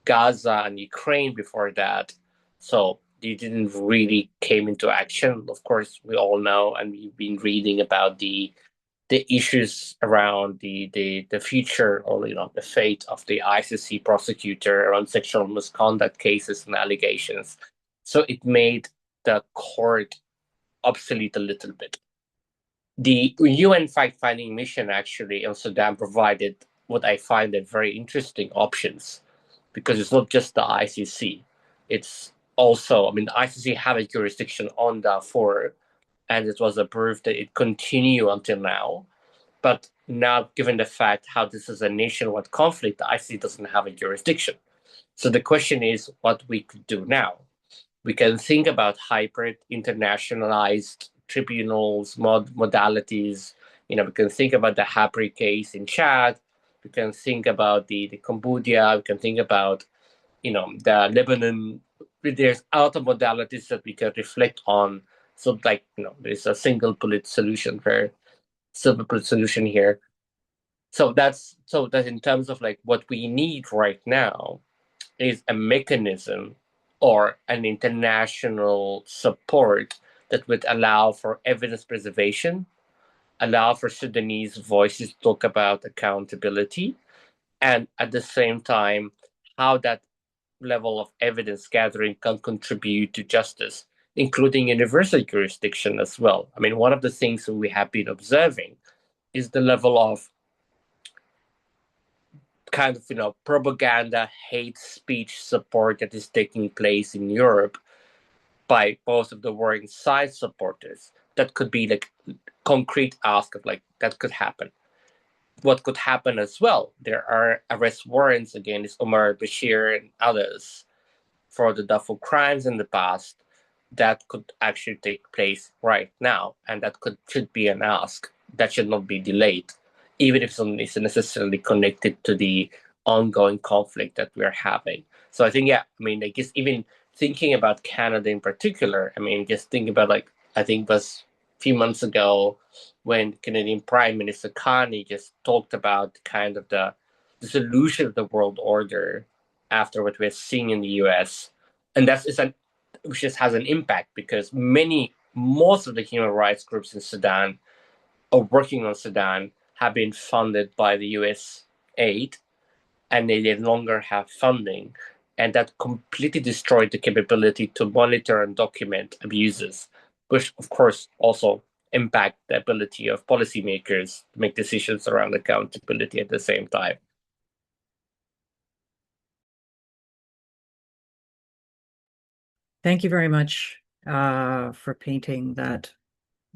Gaza and Ukraine before that. So they didn't really came into action. Of course, we all know, and we've been reading about the issues around the future or the fate of the ICC prosecutor around sexual misconduct cases and allegations. So it made the court obsolete a little bit. The UN fact-finding mission actually in Sudan provided what I find very interesting options, because it's not just the ICC. It's also, the ICC had a jurisdiction on Darfur, and it was approved that it continue until now. But now, given the fact how this is a nationwide conflict, the ICC doesn't have a jurisdiction. So the question is what we could do now. We can think about hybrid internationalized tribunals, modalities. We can think about the Habri case in Chad. We can think about the Cambodia. We can think about, the Lebanon there's other modalities that we can reflect on. So like, there's a single bullet solution for silver bullet solution here. So that in terms of like what we need right now is a mechanism or an international support that would allow for evidence preservation, allow for Sudanese voices to talk about accountability, and at the same time, how that level of evidence gathering can contribute to justice, including universal jurisdiction as well. I mean, one of the things that we have been observing is the level of kind of, propaganda, hate speech support that is taking place in Europe by most of the warring side supporters. That could be like concrete ask of like that could happen. What could happen as well? There are arrest warrants against Omar al-Bashir and others for the Darfur crimes in the past that could actually take place right now, and that should be an ask that should not be delayed, even if it's not necessarily connected to the ongoing conflict that we're having. So I think, I guess even thinking about Canada in particular, just think about I think it was a few months ago when Canadian Prime Minister Carney just talked about kind of the solution of the world order after what we're seeing in the US. And which just has an impact because most of the human rights groups in Sudan or working on Sudan have been funded by the US aid, and they no longer have funding. And that completely destroyed the capability to monitor and document abuses, which of course also impact the ability of policymakers to make decisions around accountability at the same time. Thank you very much for painting that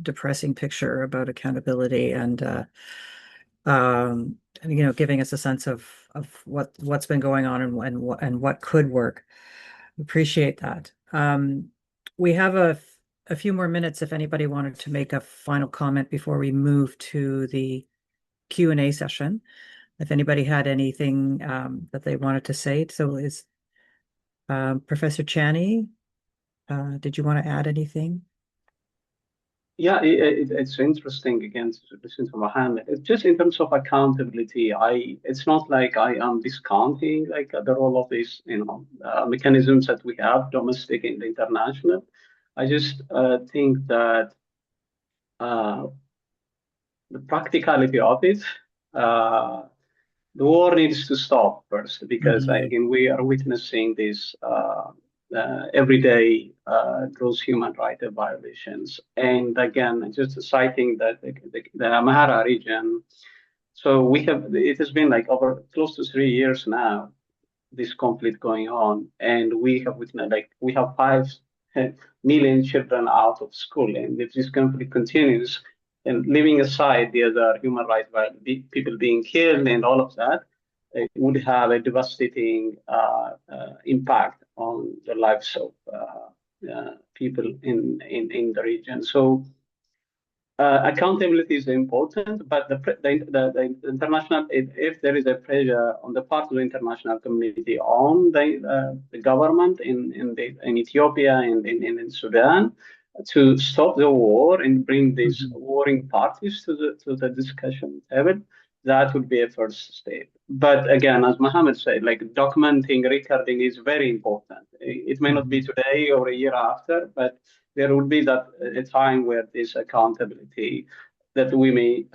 depressing picture about accountability and giving us a sense of what's been going on and what could work. Appreciate that. We have a few more minutes if anybody wanted to make a final comment before we move to the Q&A session. If anybody had anything that they wanted to say. So is Professor Chani, did you want to add anything? Yeah, it's interesting again to listen to Mohammed. It's just in terms of accountability, it's not like I am discounting like the role of these mechanisms that we have, domestic and international. I just think that the practicality of it, the war needs to stop first because again we are witnessing this everyday gross human rights violations. And again, just citing that the Amhara region. So it has been like over close to 3 years now, this conflict going on, and we have witnessed we have 5 million children out of school, and if this conflict continues, and leaving aside the other human rights people being killed and all of that, it would have a devastating impact on the lives of people in the region. So accountability is important, but the international, if there is a pressure on the part of the international community on the government in Ethiopia and in Sudan to stop the war and bring these warring parties to the discussion table, that would be a first step. But again, as Mohammed said, documenting, recording is very important. It may not be today or a year after, but there will be a time where this accountability that we may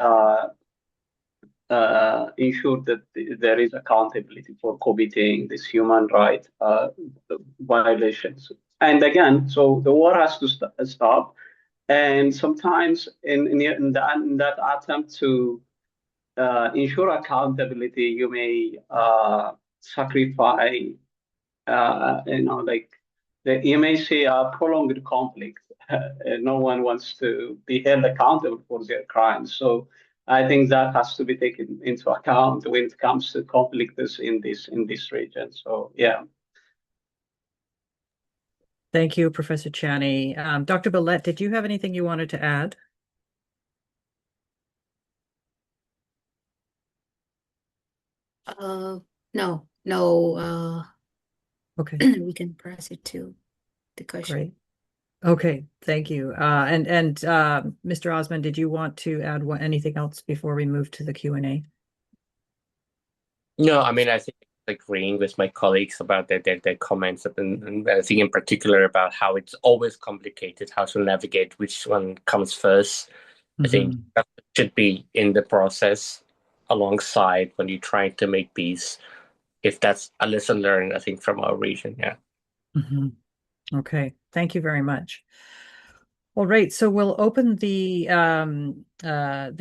ensure that there is accountability for committing these human rights violations. And again, so the war has to stop. And sometimes in that attempt to ensure accountability, you may sacrifice, you may see a prolonged conflict. No one wants to be held accountable for their crimes. So I think that has to be taken into account when it comes to conflicts in this region. So yeah. Thank you, Professor Chani. Dr. Billette, did you have anything you wanted to add? No. Okay. We can press it too. the question. Great. Okay, thank you. And Mr. Osman, did you want to add anything else before we move to the Q&A? No, I mean, I think agreeing with my colleagues about their comments, and I think in particular about how it's always complicated how to navigate which one comes first. I think that should be in the process alongside when you're trying to make peace. If that's a lesson learned, I think, from our region, yeah. Okay, thank you very much. All right, so we'll open the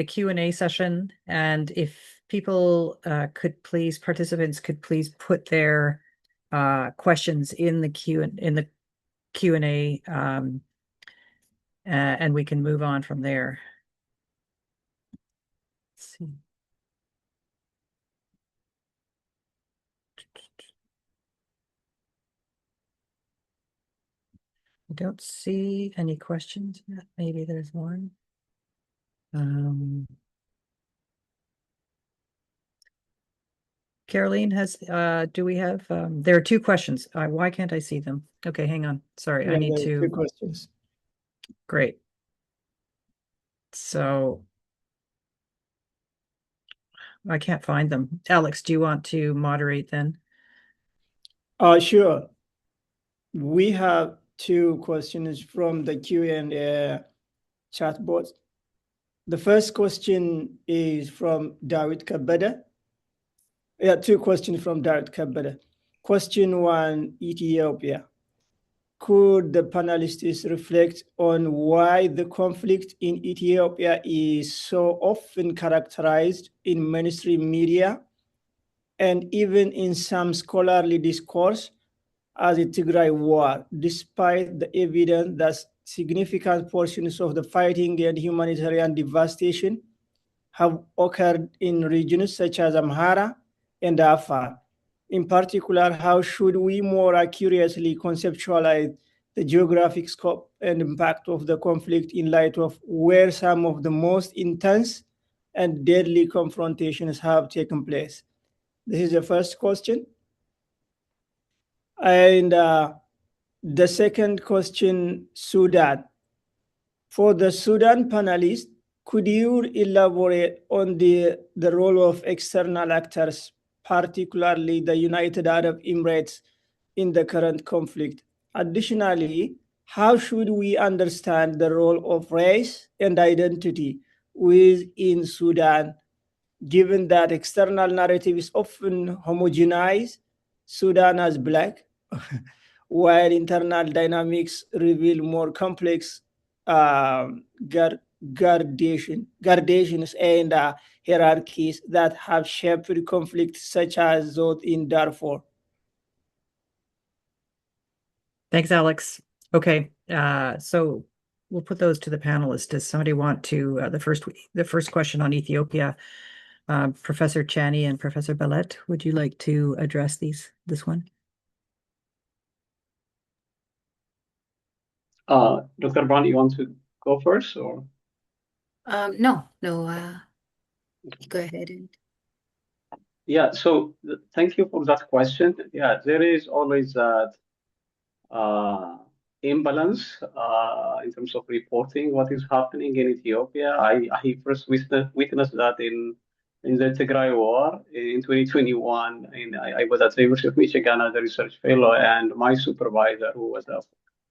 Q&A session, and if people participants could please put their questions in the Q&A, and we can move on from there. Let's see. I don't see any questions yet. Maybe there's one. Caroline do we have, there are two questions. Why can't I see them? Okay, hang on. Sorry, Yeah, I need there are to. two questions. Great. So I can't find them. Alex, do you want to moderate then? Sure. We have two questions from the Q&A chat box. The first question is from David Kabeda. Yeah, two questions from David Kabeda. Question one, Ethiopia. Could the panelists reflect on why the conflict in Ethiopia is so often characterized in mainstream media and even in some scholarly discourse as a Tigray war, despite the evidence that significant portions of the fighting and humanitarian devastation have occurred in regions such as Amhara and Afar? In particular, how should we more accurately conceptualize the geographic scope and impact of the conflict in light of where some of the most intense and deadly confrontations have taken place? This is the first question. And the second question, Sudan. For the Sudan panelists, could you elaborate on the role of external actors, particularly the United Arab Emirates, in the current conflict? Additionally, how should we understand the role of race and identity within Sudan, given that external narrative is often homogenized Sudan as Black, while internal dynamics reveal more complex gradations and hierarchies that have shaped conflicts such as those in Darfur? Thanks, Alex. Okay, so we'll put those to the panelists. Does somebody want to, the first question on Ethiopia, Professor Chani and Professor Bellet, would you like to address this one? Dr. Brown, you want to go first, or? No, go ahead. Yeah, so thank you for that question. Yeah, there is always that imbalance in terms of reporting what is happening in Ethiopia. I first witnessed that in the Tigray war in 2021. I was at the University of Michigan as a research fellow, and my supervisor, who was the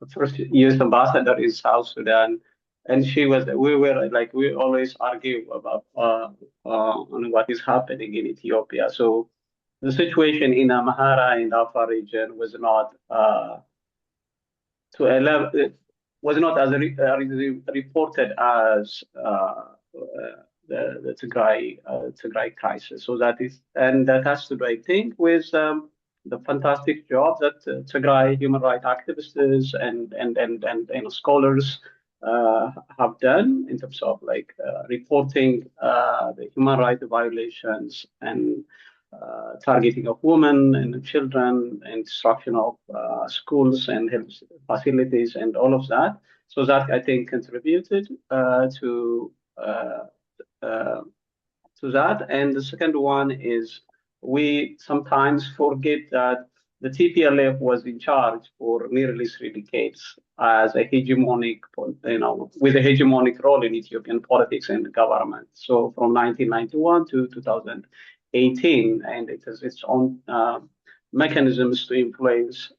first U.S. ambassador in South Sudan, and we always argue about on what is happening in Ethiopia. So the situation in Amhara and Afar region was not as reported as the Tigray crisis. So that has to do, I think, with the fantastic job that Tigray human rights activists and scholars have done in terms of reporting the human rights violations and targeting of women and children and destruction of schools and health facilities and all of that. So that, I think, contributed to that. And the second one is we sometimes forget that the TPLF was in charge for nearly 3 decades as a hegemonic, with a hegemonic role in Ethiopian politics and government. So from 1991 to 2018, and it has its own mechanisms to influence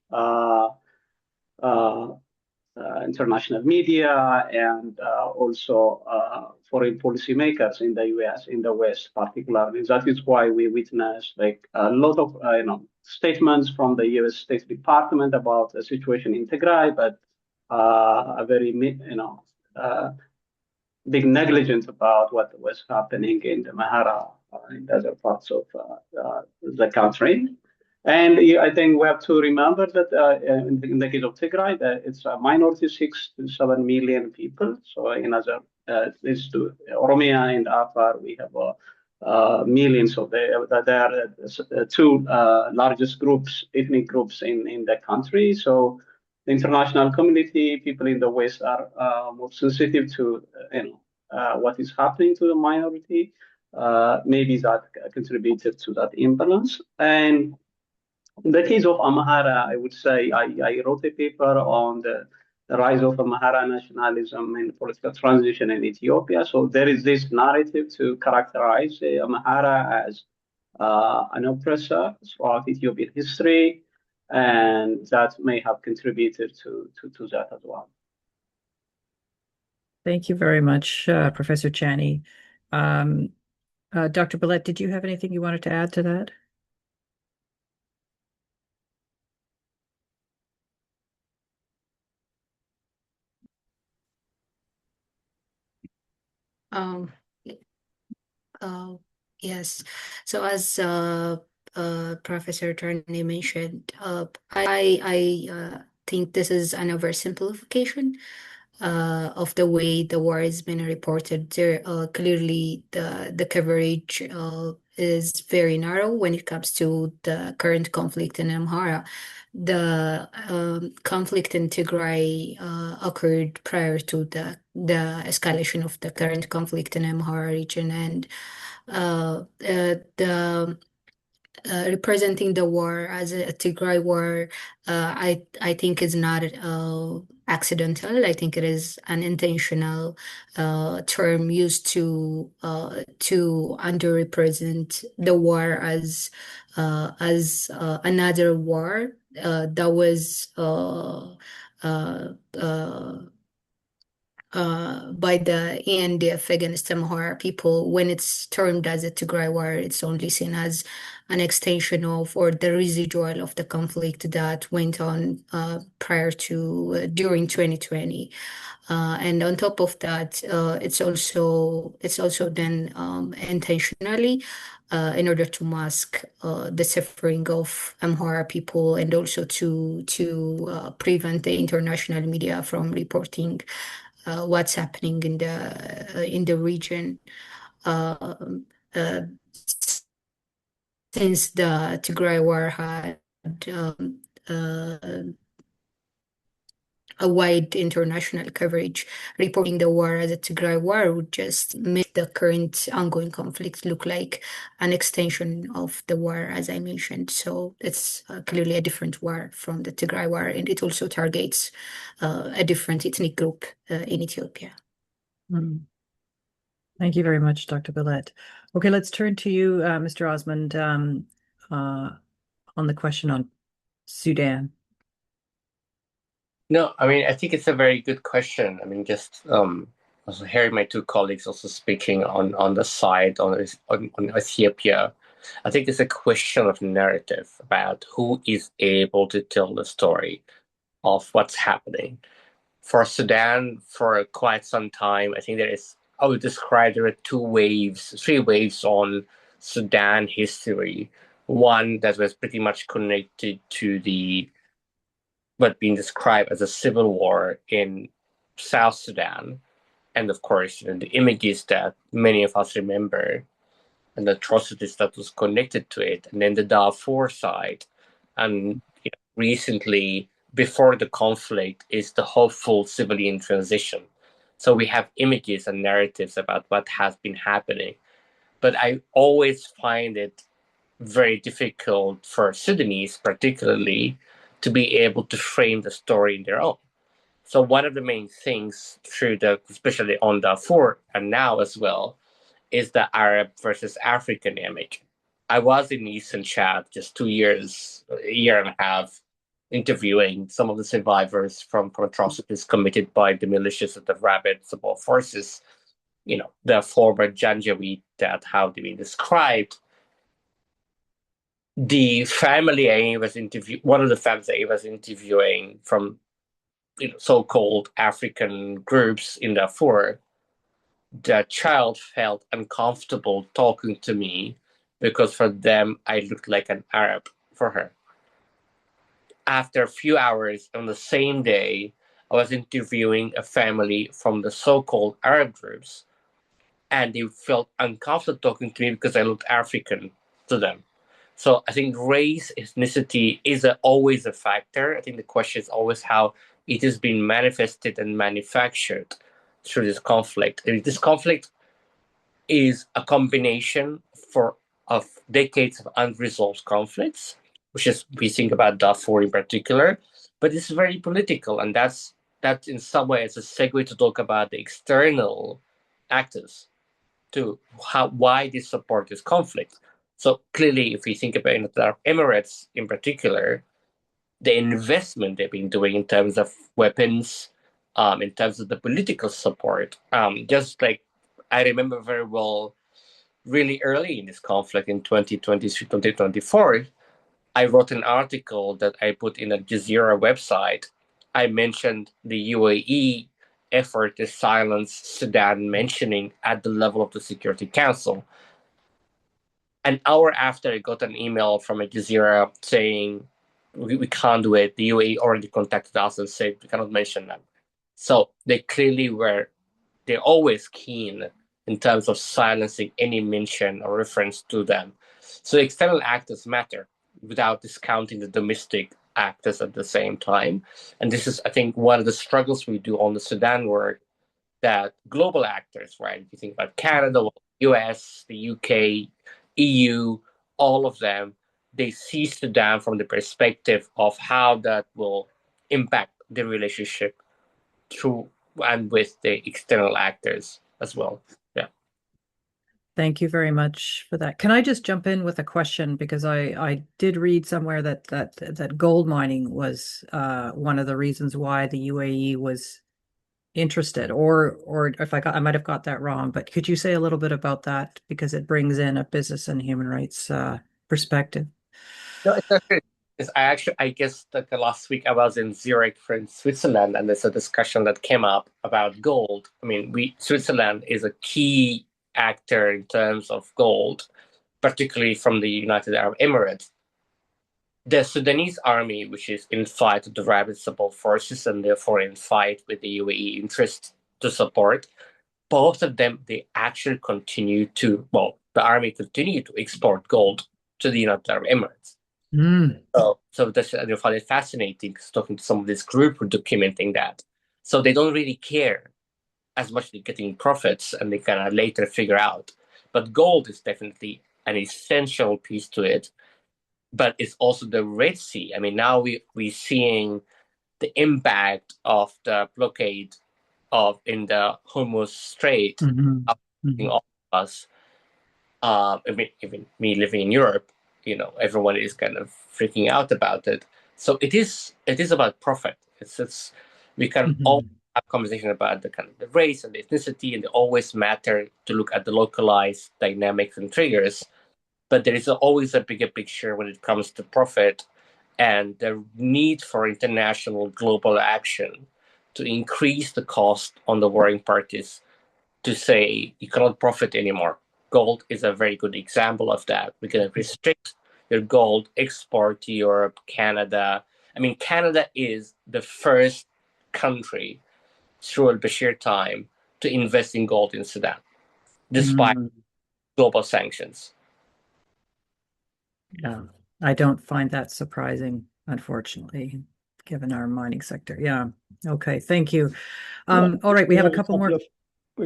international media and also foreign policymakers in the US, in the West particularly. That is why we witnessed like a lot of statements from the US State Department about the situation in Tigray, but a very big negligence about what was happening in the Mahara and other parts of the country. And I think we have to remember that in the case of Tigray, that it's a minority, 6 to 7 million people. So in other, these two, Oromia and Afar, we have millions of them. They are the two largest groups, ethnic groups in the country. So the international community, people in the West are more sensitive to what is happening to the minority. Maybe that contributed to that imbalance. And in the case of Amhara, I would say I wrote a paper on the rise of Amhara nationalism and political transition in Ethiopia. So there is this narrative to characterize Amhara as an oppressor throughout Ethiopian history, and that may have contributed to that as well. Thank you very much, Professor Chani. Dr. Billette, did you have anything you wanted to add to that? Yes. So as Professor Turney mentioned, I think this is an oversimplification of the way the war has been reported. There, clearly, the coverage is very narrow when it comes to the current conflict in Amhara. The conflict in Tigray occurred prior to the escalation of the current conflict in Amhara region, and the representing the war as a Tigray war, I think is not accidental. I think it is an intentional term used to underrepresent the war as another war that was by the ANDF against Amhara people. When it's termed as a Tigray war, it's only seen as an extension of or the residual of the conflict that went on prior to during 2020. And on top of that, it's also done intentionally in order to mask the suffering of Amhara people, and also to prevent the international media from reporting what's happening in the region. Since the Tigray war had a wide international coverage, reporting the war as a Tigray war would just make the current ongoing conflict look like an extension of the war, as I mentioned. So it's clearly a different war from the Tigray war, and it also targets a different ethnic group in Ethiopia. Thank you very much, Dr. Billette. Okay, let's turn to you, Mr. Osmond, on the question on Sudan. No, I mean, I think it's a very good question. I mean, just also hearing my two colleagues also speaking on the side on Ethiopia, I think it's a question of narrative about who is able to tell the story of what's happening. For Sudan, for quite some time, I think I would describe there are three waves on Sudan history. One that was pretty much connected to what being described as a civil war in South Sudan, and of course, the images that many of us remember and the atrocities that was connected to it, and then the Darfur side, and recently, before the conflict, is the hopeful civilian transition. So we have images and narratives about what has been happening, but I always find it very difficult for Sudanese, particularly, to be able to frame the story in their own. So one of the main things through especially on Darfur and now as well, is the Arab versus African image. I was in Eastern Chad just 2 years, a year and a half, interviewing some of the survivors from atrocities committed by the militias of the rapid support forces, the former Janjaweed, that how they been described. The family I was one of the families I was interviewing from so-called African groups in Darfur, the child felt uncomfortable talking to me because for them I looked like an Arab for her. After a few hours on the same day, I was interviewing a family from the so-called Arab groups, and they felt uncomfortable talking to me because I looked African to them. So I think race, ethnicity is always a factor. I think the question is always how it has been manifested and manufactured through this conflict. And this conflict is a combination of decades of unresolved conflicts, which is, we think about Darfur in particular, but it's very political, and that's in some ways a segue to talk about the external actors to why they support this conflict. So clearly, if we think about the Arab Emirates in particular, the investment they've been doing in terms of weapons, in terms of the political support, just like I remember very well, really early in this conflict in 2023, 2024, I wrote an article that I put in a Jazeera website. I mentioned the UAE effort to silence Sudan mentioning at the level of the Security Council. An hour after, I got an email from a Jazeera saying, we can't do it. The UAE already contacted us and said we cannot mention them. So they're always keen in terms of silencing any mention or reference to them. So external actors matter without discounting the domestic actors at the same time. And this is, I think, one of the struggles we do on the Sudan work, that global actors, right? If you think about Canada, US, the UK, EU, all of them, they see Sudan from the perspective of how that will impact the relationship through and with the external actors as well. Yeah. Thank you very much for that. Can I just jump in with a question? Because I did read somewhere that gold mining was one of the reasons why the UAE was interested, or if I might have got that wrong, but could you say a little bit about that, because it brings in a business and human rights perspective? No, it's actually, I guess that the last week I was in Zurich in Switzerland, and there's a discussion that came up about gold. I mean, Switzerland is a key actor in terms of gold, particularly from the United Arab Emirates. The Sudanese army, which is in fight with the rapid support forces and therefore in fight with the UAE interest to support, both of them, they actually the army continued to export gold to the United Arab Emirates. So that's, I find it fascinating, talking to some of this group who are documenting that. So they don't really care as much they're getting profits, and they kind of later figure out. But gold is definitely an essential piece to it. But it's also the Red Sea. I mean, now we're seeing the impact of the blockade in the Hormuz Strait affecting all of us. I mean, even me living in Europe, everyone is kind of freaking out about it. So it is about profit. We can all have conversation about the kind of the race and the ethnicity, and they always matter to look at the localized dynamics and triggers. But there is always a bigger picture when it comes to profit and the need for international global action to increase the cost on the warring parties, to say you cannot profit anymore. Gold is a very good example of that. We're going to restrict your gold export to Europe, Canada. I mean, Canada is the first country through al-Bashir time to invest in gold in Sudan, despite global sanctions. Yeah, I don't find that surprising, unfortunately, given our mining sector. Yeah. Okay. Thank you. All right. We have a couple more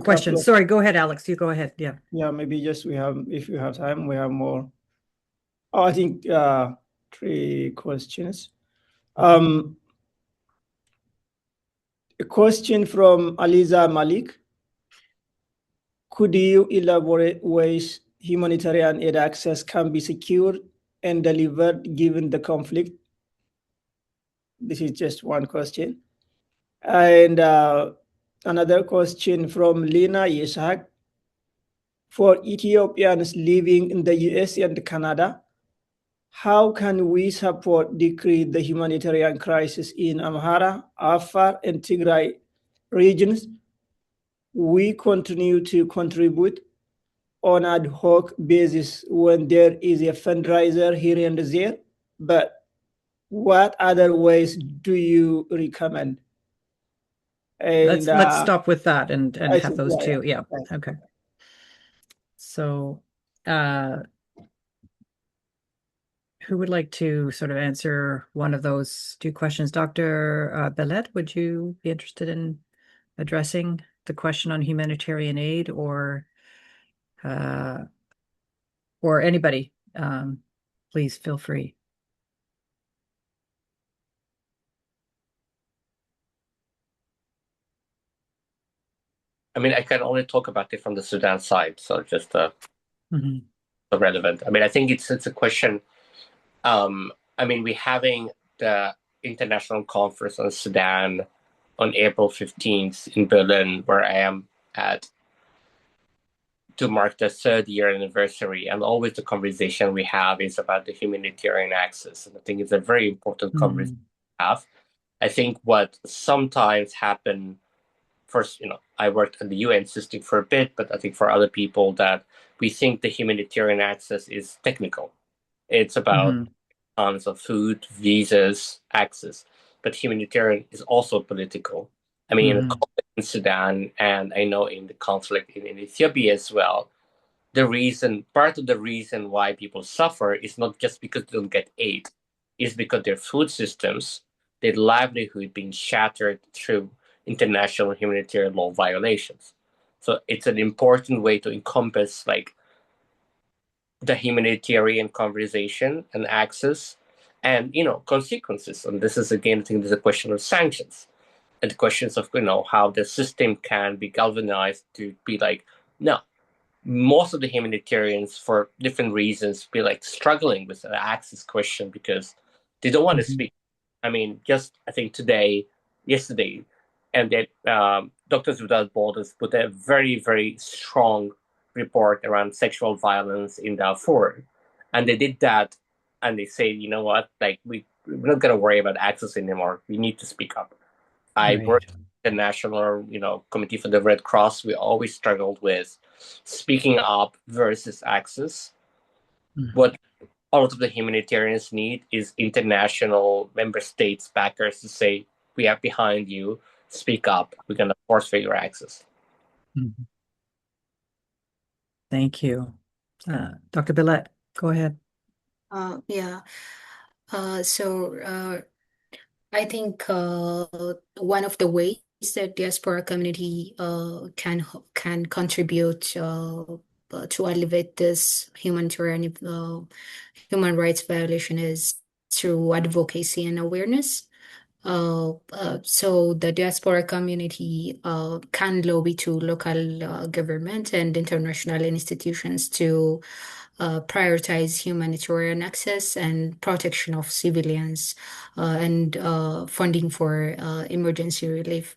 questions. Sorry, go ahead, Alex. You go ahead. Yeah. Yeah, maybe just if you have time, we have more. Oh, I think 3 questions. A question from Aliza Malik. Could you elaborate ways humanitarian aid access can be secured and delivered given the conflict? This is just one question. And another question from Lina Yishak. For Ethiopians living in the US and Canada, how can we support decrease the humanitarian crisis in Amhara, Afar, and Tigray regions? We continue to contribute on ad hoc basis when there is a fundraiser here and there, but what other ways do you recommend? And let's stop with that and I have think, those two. Yeah. yeah. Okay. So who would like to sort of answer one of those 2 questions? Dr. Bellet, would you be interested in addressing the question on humanitarian aid, or anybody? Please feel free. I mean, I can only talk about it from the Sudan side, so just relevant. I mean, I think it's a question. I mean, we're having the international conference on Sudan on April 15th in Berlin, where I am at, to mark the 3rd year anniversary. And always the conversation we have is about the humanitarian access. And I think it's a very important conversation to have. I think what sometimes happen, first, I worked at the UN system for a bit, but I think for other people that we think the humanitarian access is technical. It's about tons of food, visas, access. But humanitarian is also political. I mean, in the conflict in Sudan, and I know in the conflict in Ethiopia as well, part of the reason why people suffer is not just because they don't get aid, it's because their food systems, their livelihood being shattered through international humanitarian law violations. So it's an important way to encompass like the humanitarian conversation and access and consequences. And this is again, I think there's a question of sanctions and the questions of how the system can be galvanized to be like, no, most of the humanitarians for different reasons be like struggling with the access question because they don't want to speak. I mean, just I think yesterday, and that Doctors Without Borders put a very, very strong report around sexual violence in Darfur. And they did that, and they say, you know what, like we're not going to worry about access anymore. We need to speak up. I worked at the National, Committee for the Red Cross. We always struggled with speaking up versus access. What all of the humanitarians need is international member states backers to say, we are behind you, speak up, we're going to force for your access. Thank you. Dr. Billet, go ahead. Yeah. So I think one of the ways that diaspora community can contribute to alleviate this humanitarian human rights violation is through advocacy and awareness. So the diaspora community can lobby to local government and international institutions to prioritize humanitarian access and protection of civilians and funding for emergency relief.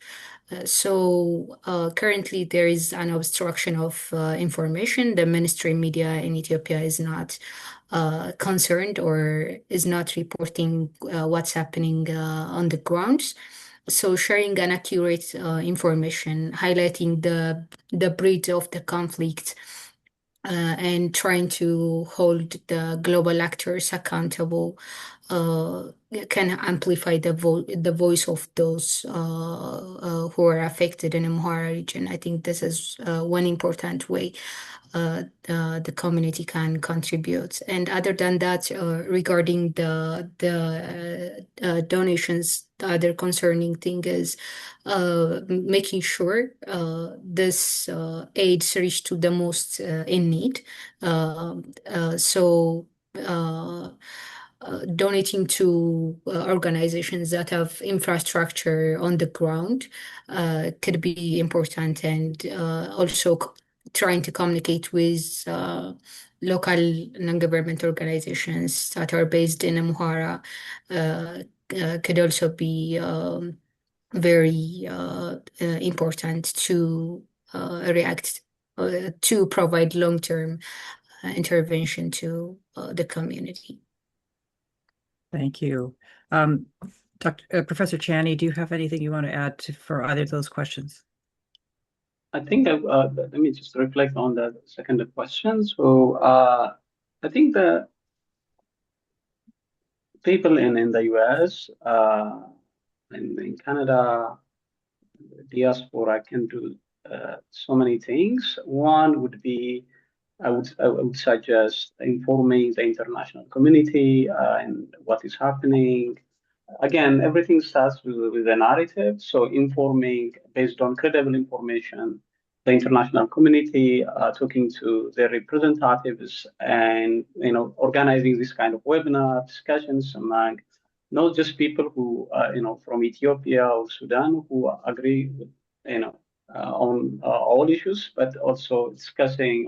So currently there is an obstruction of information. The mainstream media in Ethiopia is not concerned or is not reporting what's happening on the ground. So sharing an accurate information, highlighting the breadth of the conflict, and trying to hold the global actors accountable can amplify the voice of those who are affected in the Amhara region. I think this is one important way the community can contribute. And other than that, regarding the donations, the other concerning thing is making sure this aids reach to the most in need. So donating to organizations that have infrastructure on the ground could be important, and also trying to communicate with local non-government organizations that are based in Amhara could also be very important to react to provide long-term intervention to the community. Thank you. Professor Chani, do you have anything you want to add for either of those questions? I think let me just reflect on the second question. So I think the people in the US and in Canada, diaspora can do so many things. One would be, I would suggest informing the international community and what is happening. Again, everything starts with a narrative. So informing based on credible information, the international community, talking to their representatives, and organizing this kind of webinar discussions among not just people who from Ethiopia or Sudan who agree with on all issues, but also discussing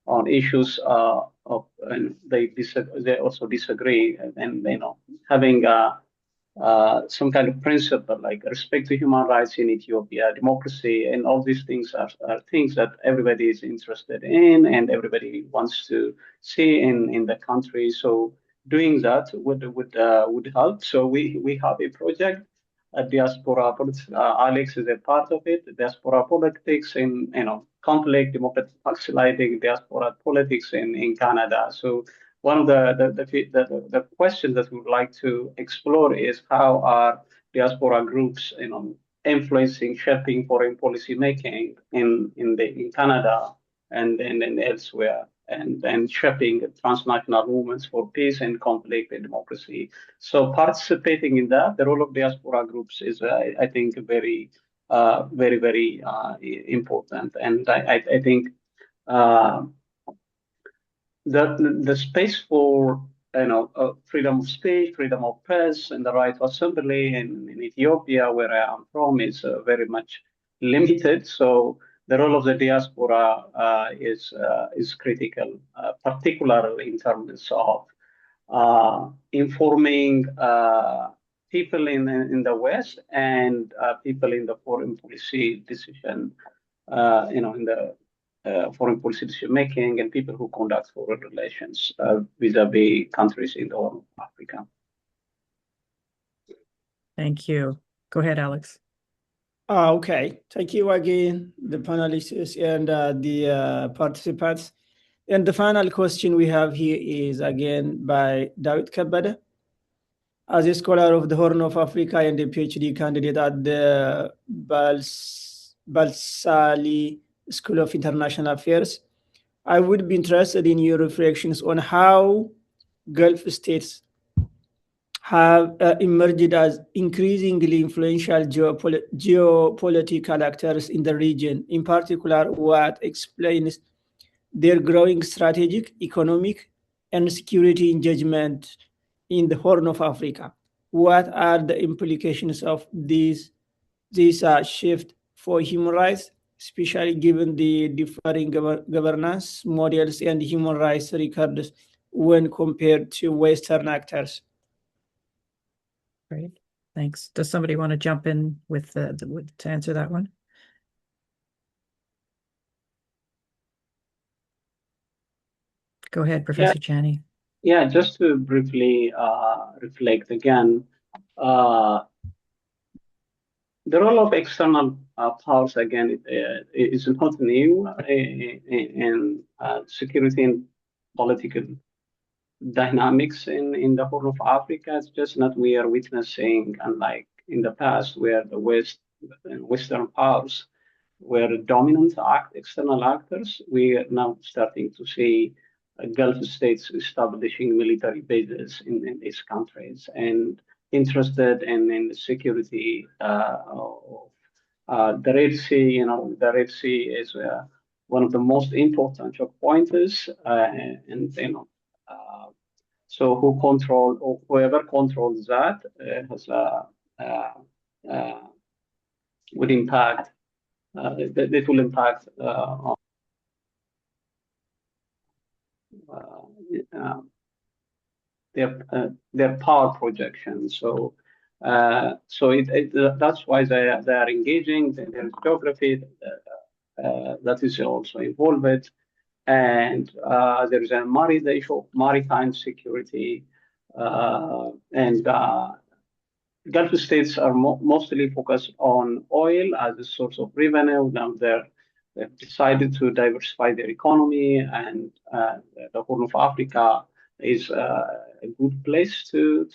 on issues of and they also disagree, and having some kind of principle like respect to human rights in Ethiopia, democracy, and all these things are things that everybody is interested in and everybody wants to see in the country. So doing that would help. So we have a project, diaspora politics. Alex is a part of it. Diaspora politics in conflict, democratic backsliding, diaspora politics in Canada. So one of the questions that we would like to explore is how are diaspora groups influencing, shaping foreign policy making in Canada and elsewhere, and shaping transnational movements for peace and conflict and democracy. So participating in that, the role of diaspora groups is, I think, very important. And I think the space for freedom of speech, freedom of press, and the right to assembly in Ethiopia, where I am from, is very much limited. So the role of the diaspora is critical, particularly in terms of informing people in the West and people in the foreign policy decision, in the foreign policy decision making, and people who conduct foreign relations vis-a-vis countries in the Horn of Africa. Thank you. Go ahead, Alex. Okay, thank you again, the panelists and the participants. And the final question we have here is again by David Kabada. As a scholar of the Horn of Africa and a PhD candidate at the Balsali School of International Affairs, I would be interested in your reflections on how Gulf states have emerged as increasingly influential geopolitical actors in the region. In particular, what explains their growing strategic, economic, and security engagement in the Horn of Africa? What are the implications of this shift for human rights, especially given the differing governance models and human rights records when compared to Western actors? Great, thanks. Does somebody want to jump in with to answer that one? Go ahead, Professor Chani. Yeah, just to briefly reflect again, the role of external powers again is not new in security and political dynamics in the Horn of Africa. It's just not we are witnessing, unlike in the past where the Western powers were dominant external actors, we are now starting to see Gulf states establishing military bases in these countries and interested in the security of the Red Sea. The Red Sea is one of the most important choke pointers, and So whoever controls that has would impact. That will impact on their power projection. So that's why they are engaging. There is geography that is also involved, and there is the issue of maritime security, and Gulf states are mostly focused on oil as a source of revenue. Now they've decided to diversify their economy, and the Horn of Africa is a good place to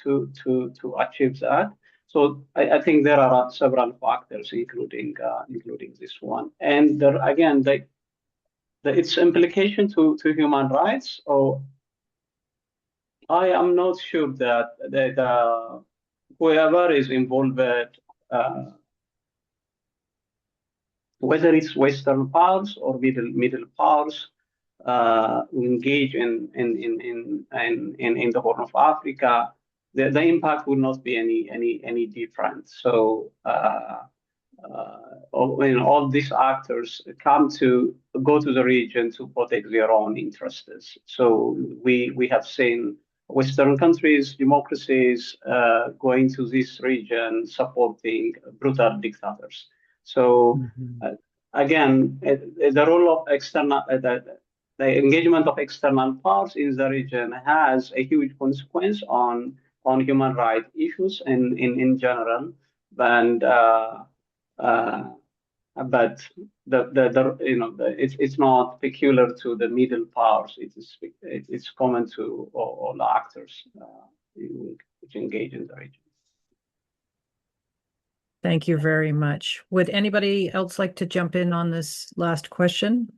achieve that. So I think there are several factors, including this one, and there, again, its implication to human rights. Or I am not sure that whoever is involved, whether it's Western powers or middle powers, engage in the Horn of Africa, the impact will not be any different. So all these actors go to the region to protect their own interests. So we have seen Western countries, democracies, going to this region supporting brutal dictators. So again, the role of the engagement of external powers in the region has a huge consequence on human rights issues in general, and but it's not peculiar to the middle powers. It's common to all the actors which engage in the region. Thank you very much. Would anybody else like to jump in on this last question?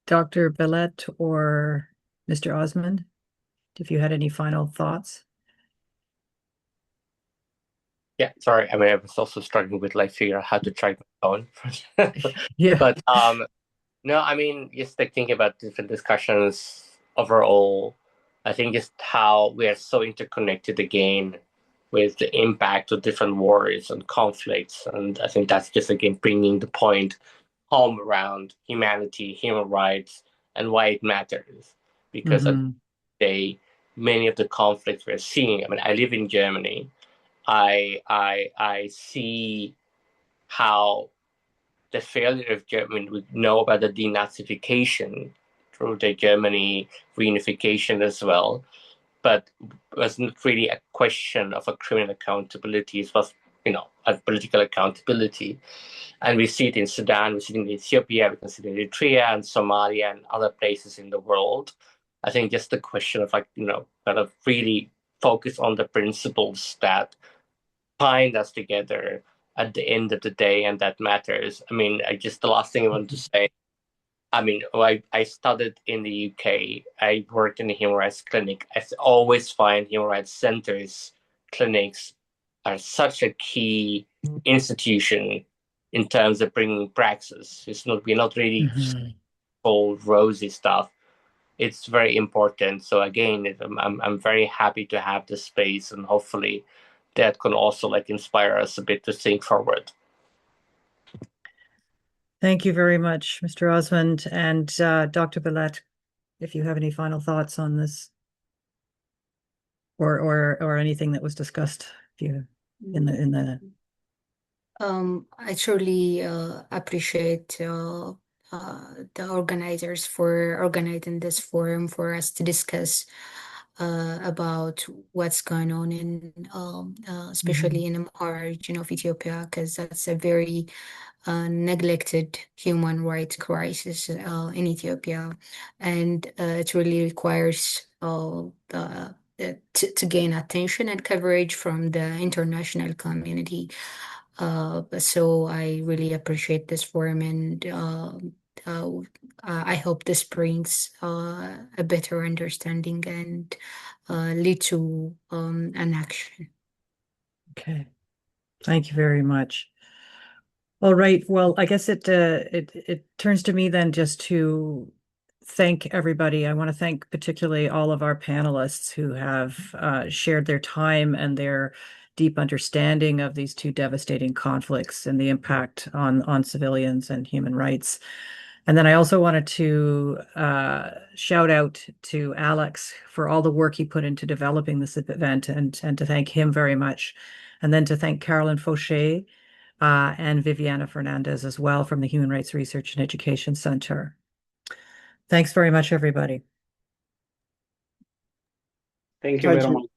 Dr. Bellet or Mr. Osmond, if you had any final thoughts? Yeah, sorry. I mean, I was also struggling with figure out how to track my phone. Yeah. But no, I mean, just thinking about different discussions overall, I think just how we are so interconnected again with the impact of different wars and conflicts. And I think that's just, again, bringing the point home around humanity, human rights, and why it matters. Because at the day, many of the conflicts we're seeing, I mean, I live in Germany. I see how the failure of Germany, we know about the denazification through the Germany reunification as well, but it wasn't really a question of a criminal accountability. It was, a political accountability. And we see it in Sudan, we see it in Ethiopia, we can see it in Eritrea and Somalia and other places in the world. I think just the question of kind of really focus on the principles that bind us together at the end of the day, and that matters. I mean, the last thing I want to say, I mean, I studied in the UK. I worked in a human rights clinic. I always find human rights centers, clinics are such a key institution in terms of bringing praxis. We're not really all rosy stuff. It's very important. So again, I'm very happy to have this space, and hopefully that can also inspire us a bit to think forward. Thank you very much, Mr. Osmond, and Dr. Bellet, if you have any final thoughts on this or anything that was discussed in the I truly appreciate the organizers for organizing this forum for us to discuss about what's going on in especially in the Amhara region of Ethiopia, because that's a very neglected human rights crisis in Ethiopia, and it really requires to gain attention and coverage from the international community. So I really appreciate this forum, and I hope this brings a better understanding and lead to an action. Okay. Thank you very much. All right. Well, I guess it turns to me then just to thank everybody. I want to thank particularly all of our panelists who have shared their time and their deep understanding of these two devastating conflicts and the impact on civilians and human rights. And then I also wanted to shout out to Alex for all the work he put into developing this event and to thank him very much. And then to thank Carolyn Fauché and Viviana Fernandez as well from the Human Rights Research and Education Center. Thanks very much, everybody. Thank you very Thank you. much.